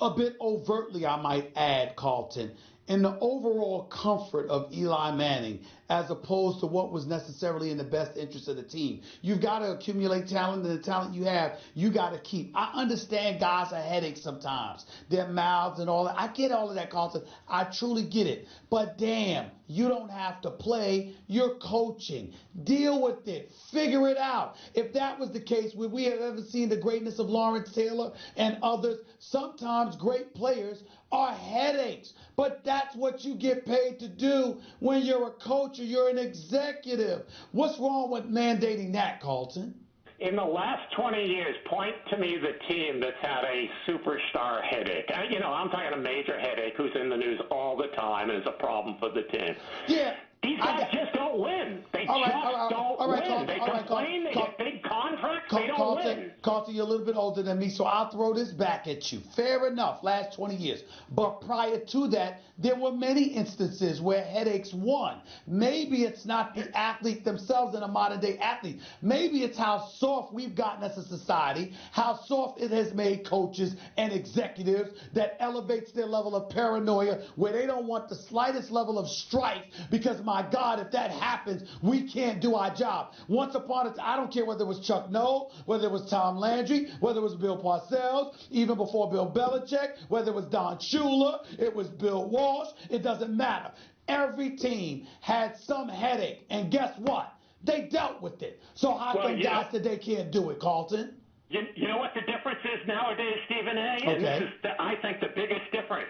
[SPEAKER 2] a bit overtly, I might add, Carlton, in the overall comfort of Eli Manning as opposed to what was necessarily in the best interest of the team. You've got to accumulate talent, and the talent you have, you got to keep. I understand guys are headaches sometimes. Their mouths and all that. I get all of that, Carlton. I truly get it. But damn, you don't have to play. You're coaching. Deal with it. Figure it out. If that was the case, would we have ever seen the greatness of Lawrence Taylor and others? Sometimes great players are headaches, but that's what you get paid to do when you're a coach or you're an executive. What's wrong with mandating that, Carlton?
[SPEAKER 11] In the last 20 years, point to me the team that's had a superstar headache. I'm talking a major headache who's in the news all the time and is a problem for the team.
[SPEAKER 2] Yeah.
[SPEAKER 11] These guys just don't win. They don't win. They complain. They get big contracts. They don't win.
[SPEAKER 2] Carlton, you're a little bit older than me, so I'll throw this back at you. Fair enough, last 20 years. But prior to that, there were many instances where headaches won. Maybe it's not the athlete themselves and a modern-day athlete. Maybe it's how soft we've gotten as a society, how soft it has made coaches and executives that elevates their level of paranoia where they don't want the slightest level of strife because, my God, if that happens, we can't do our job. Once upon a time, I don't care whether it was Chuck Noll, whether it was Tom Landry, whether it was Bill Parcells, even before Bill Belichick, whether it was Don Shula, it was Bill Walsh, it doesn't matter. Every team had some headache, and guess what? They dealt with it. So how come guys today can't do it, Carlton?
[SPEAKER 11] You know what the difference is nowadays, Stephen A?
[SPEAKER 2] Okay.
[SPEAKER 11] And this is, I think, the biggest difference.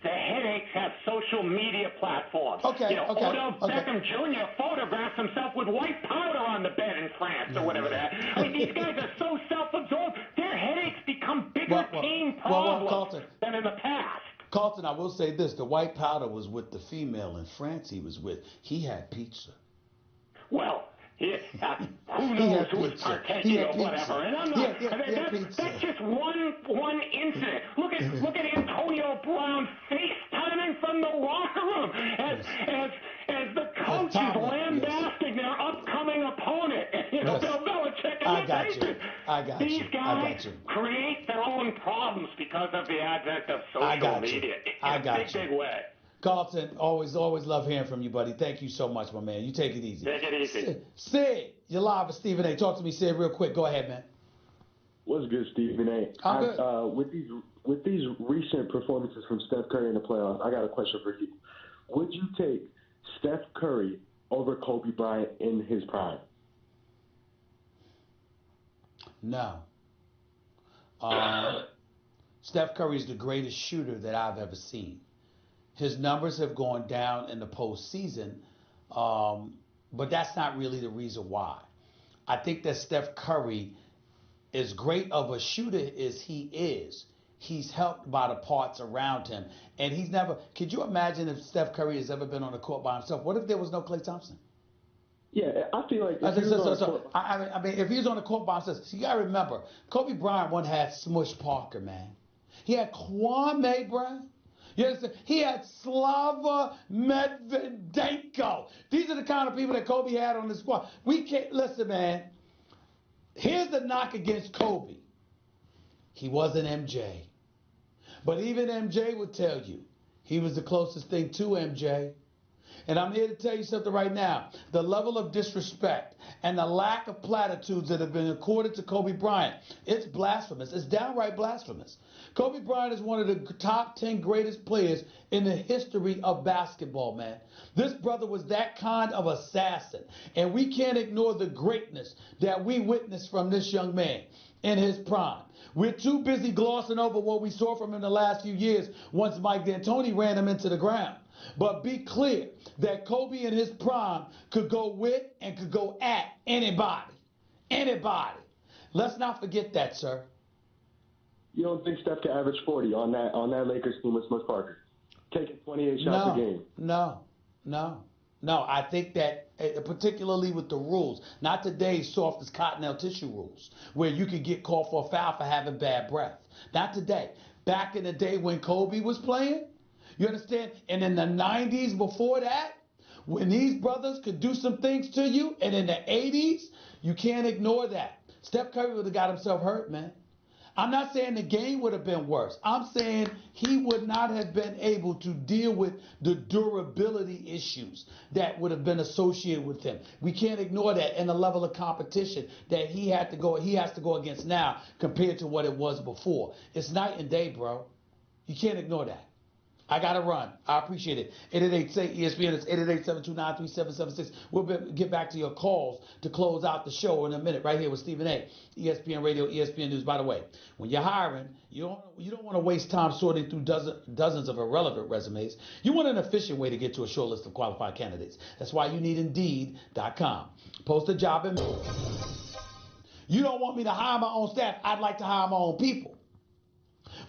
[SPEAKER 11] The headaches have social media platforms. Odell Beckham Jr. photographs himself with white powder on the bed in France or whatever that. I mean, these guys are so self-absorbed. Their headaches become bigger team problems than in the past.
[SPEAKER 2] Carlton, I will say this. The white powder was with the female in France he was with. He had pizza.
[SPEAKER 11] Well, who knows who was partaking or whatever. And I'm not. That's just one incident. Look at Antonio Brown FaceTiming from the locker room as the coach is lambasting their upcoming opponent. Bill Belichick and Nick Saban.
[SPEAKER 2] I got you.
[SPEAKER 11] These guys create their own problems because of the advent of social media in a big way.
[SPEAKER 2] Carlton, always love hearing from you, buddy. Thank you so much, my man. You take it easy.
[SPEAKER 11] Take it easy.
[SPEAKER 2] Sid, you're live with Stephen A. Talk to me, Sid, real quick. Go ahead, man.
[SPEAKER 12] What's good, Stephen A?
[SPEAKER 2] I'm good.
[SPEAKER 12] With these recent performances from Steph Curry in the playoffs, I got a question for you. Would you take Steph Curry over Kobe Bryant in his prime?
[SPEAKER 2] No. Steph Curry is the greatest shooter that I've ever seen. His numbers have gone down in the postseason, but that's not really the reason why. I think that Steph Curry, as great of a shooter as he is, he's helped by the parts around him. And he's never – could you imagine if Steph Curry has ever been on the court by himself? What if there was no Klay Thompson?
[SPEAKER 12] Yeah, I feel like if
[SPEAKER 2] if he was on the court by himself, you got to remember, Kobe Bryant once had Smush Parker, man. He had Kwame Brown. You understand? He had Slava Medvedenko. These are the kind of people that Kobe had on the squad. We can't, listen, man. Here's the knock against Kobe. He wasn't MJ. But even MJ would tell you he was the closest thing to MJ. And I'm here to tell you something right now. The level of disrespect and the lack of platitudes that have been accorded to Kobe Bryant, it's blasphemous. It's downright blasphemous. Kobe Bryant is one of the top 10 greatest players in the history of basketball, man. This brother was that kind of assassin. And we can't ignore the greatness that we witnessed from this young man in his prime. We're too busy glossing over what we saw from him in the last few years once Mike D'Antoni ran him into the ground. But be clear that Kobe in his prime could go with and could go at anybody. Anybody. Let's not forget that, sir.
[SPEAKER 12] You don't think Steph could average 40 on that Lakers team with Smush Parker? Taking 28 shots a game.
[SPEAKER 2] No. I think that, particularly with the rules, not today's soft as cottonelle tissue rules, where you could get called for a foul for having bad breath. Not today. Back in the day when Kobe was playing, you understand? And in the 90s before that, when these brothers could do some things to you, and in the 80s, you can't ignore that. Steph Curry would have got himself hurt, man. I'm not saying the game would have been worse. I'm saying he would not have been able to deal with the durability issues that would have been associated with him. We can't ignore that, and the level of competition that he has to go against now compared to what it was before. It's night and day, bro. You can't ignore that. I got to run. I appreciate it. 888-ESPN. It's 888-729-3776. We'll get back to your calls to close out the show in a minute right here with Stephen A. ESPN Radio, ESPN News. By the way, when you're hiring, you don't want to waste time sorting through dozens of irrelevant resumes. You want an efficient way to get to a short list of qualified candidates. That's why you need Indeed.com. Post a job in. You don't want me to hire my own staff. I'd like to hire my own people.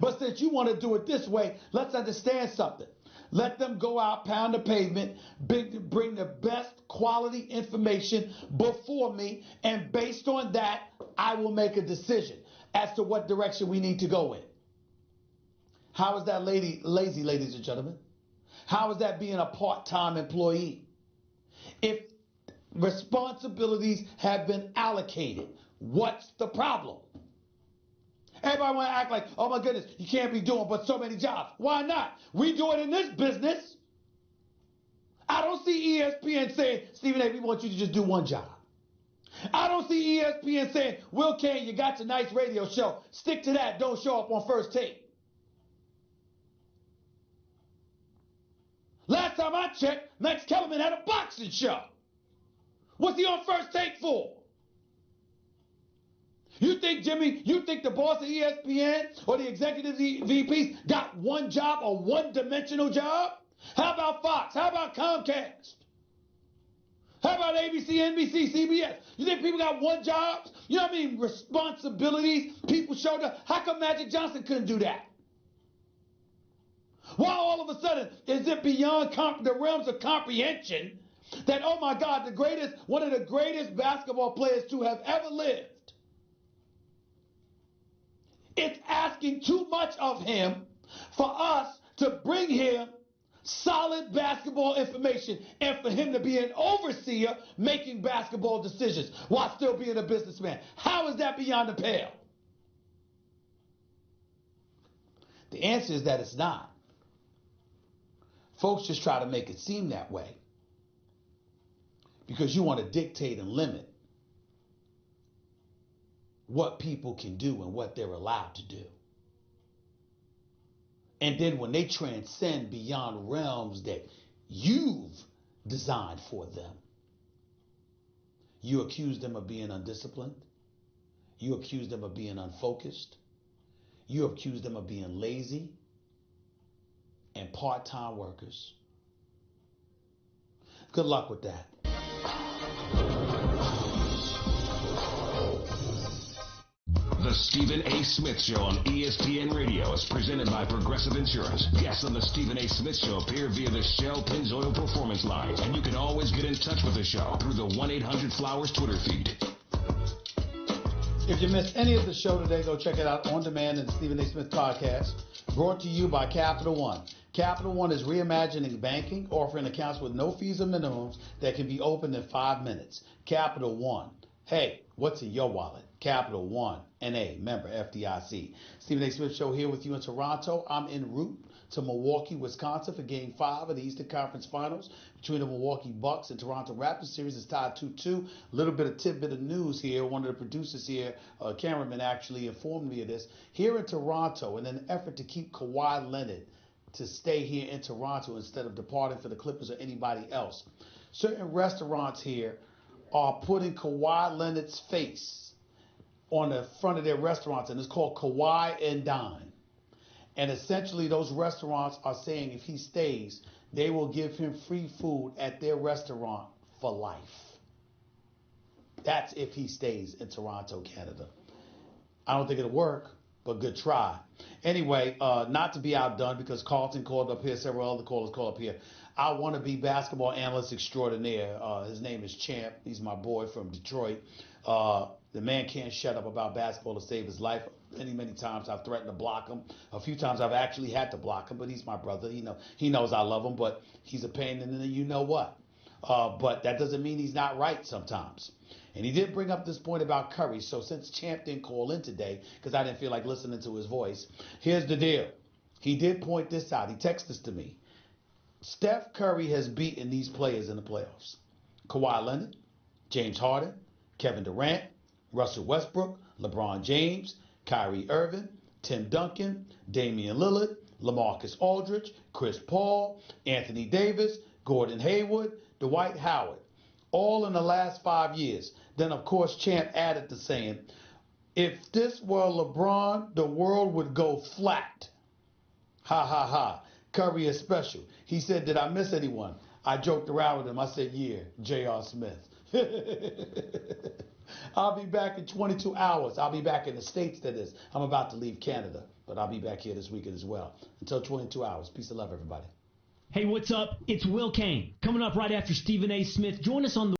[SPEAKER 2] But since you want to do it this way, let's understand something. Let them go out, pound the pavement, bring the best quality information before me, and based on that, I will make a decision as to what direction we need to go in. How is that lazy, ladies and gentlemen? How is that being a part-time employee? If responsibilities have been allocated, what's the problem? Everybody want to act like, oh my goodness, you can't be doing but so many jobs. Why not? We do it in this business. I don't see ESPN saying, Stephen A., we want you to just do one job. I don't see ESPN saying, Will Kane, you got your nice radio show. Stick to that. Don't show up on First Take. Last time I checked, Max Kellerman had a boxing show. What's he on First Take for? You think the boss of ESPN or the executive VPs got one job, a one-dimensional job? How about Fox? How about Comcast? How about ABC, NBC, CBS? You think people got one job? You know what I mean? Responsibilities, people showed up. How come Magic Johnson couldn't do that? Why all of a sudden is it beyond the realms of comprehension that, oh my God, one of the greatest basketball players to have ever lived, it's asking too much of him for us to bring him solid basketball information and for him to be an overseer making basketball decisions while still being a businessman. How is that beyond the pale? The answer is that it's not. Folks just try to make it seem that way because you want to dictate and limit what people can do and what they're allowed to do. And then when they transcend beyond realms that you've designed for them, you accuse them of being undisciplined. You accuse them of being unfocused. You accuse them of being lazy and part-time workers. Good luck with that.
[SPEAKER 1] The Stephen A. Smith Show on ESPN Radio is presented by Progressive Insurance. Guests on the Stephen A. Smith Show appear via the Shell Pennzoil Performance Line. And you can always get in touch with the show through the 1-800-Flowers Twitter feed.
[SPEAKER 2] If you missed any of the show today, go check it out on demand in the Stephen A. Smith podcast, brought to you by Capital One. Capital One is reimagining banking, offering accounts with no fees or minimums that can be opened in 5 minutes. Capital One. Hey, what's in your wallet? Capital One, N.A., member FDIC. Stephen A. Smith Show here with you in Toronto. I'm en route to Milwaukee, Wisconsin for Game 5 of the Eastern Conference Finals between the Milwaukee Bucks and Toronto Raptors. Series is tied 2-2. A little bit of tidbit of news here. One of the producers here, cameraman, actually informed me of this. Here in Toronto, in an effort to keep Kawhi Leonard to stay here in Toronto instead of departing for the Clippers or anybody else, certain restaurants here are putting Kawhi Leonard's face on the front of their restaurants, and it's called Kawhi and Dine. And essentially, those restaurants are saying if he stays, they will give him free food at their restaurant for life. That's if he stays in Toronto, Canada. I don't think it'll work, but good try. Anyway, not to be outdone, because Carlton called up here, several other callers called up here. I want to be basketball analyst extraordinaire. His name is Champ. He's my boy from Detroit. The man can't shut up about basketball to save his life. Many times I've threatened to block him. A few times I've actually had to block him, but he's my brother. He knows I love him, but he's a pain in the you know what. But that doesn't mean he's not right sometimes. And he did bring up this point about Curry. So since Champ didn't call in today, because I didn't feel like listening to his voice, here's the deal. He did point this out. He texted this to me. Steph Curry has beaten these players in the playoffs: Kawhi Leonard, James Harden, Kevin Durant, Russell Westbrook, LeBron James, Kyrie Irving, Tim Duncan, Damian Lillard, LaMarcus Aldridge, Chris Paul, Anthony Davis, Gordon Hayward, Dwight Howard, all in the last 5 years. Then, of course, Champ added to saying, if this were LeBron, the world would go flat. Ha, ha, ha. Curry is special. He said, did I miss anyone? I joked around with him. I said, yeah, J.R. Smith. I'll be back in 22 hours. I'll be back in the States, that is. I'm about to leave Canada, but I'll be back here this weekend as well. Until 22 hours. Peace and love, everybody.
[SPEAKER 13] Hey, what's up? It's Will Kane. Coming up right after Stephen A. Smith. Join us on the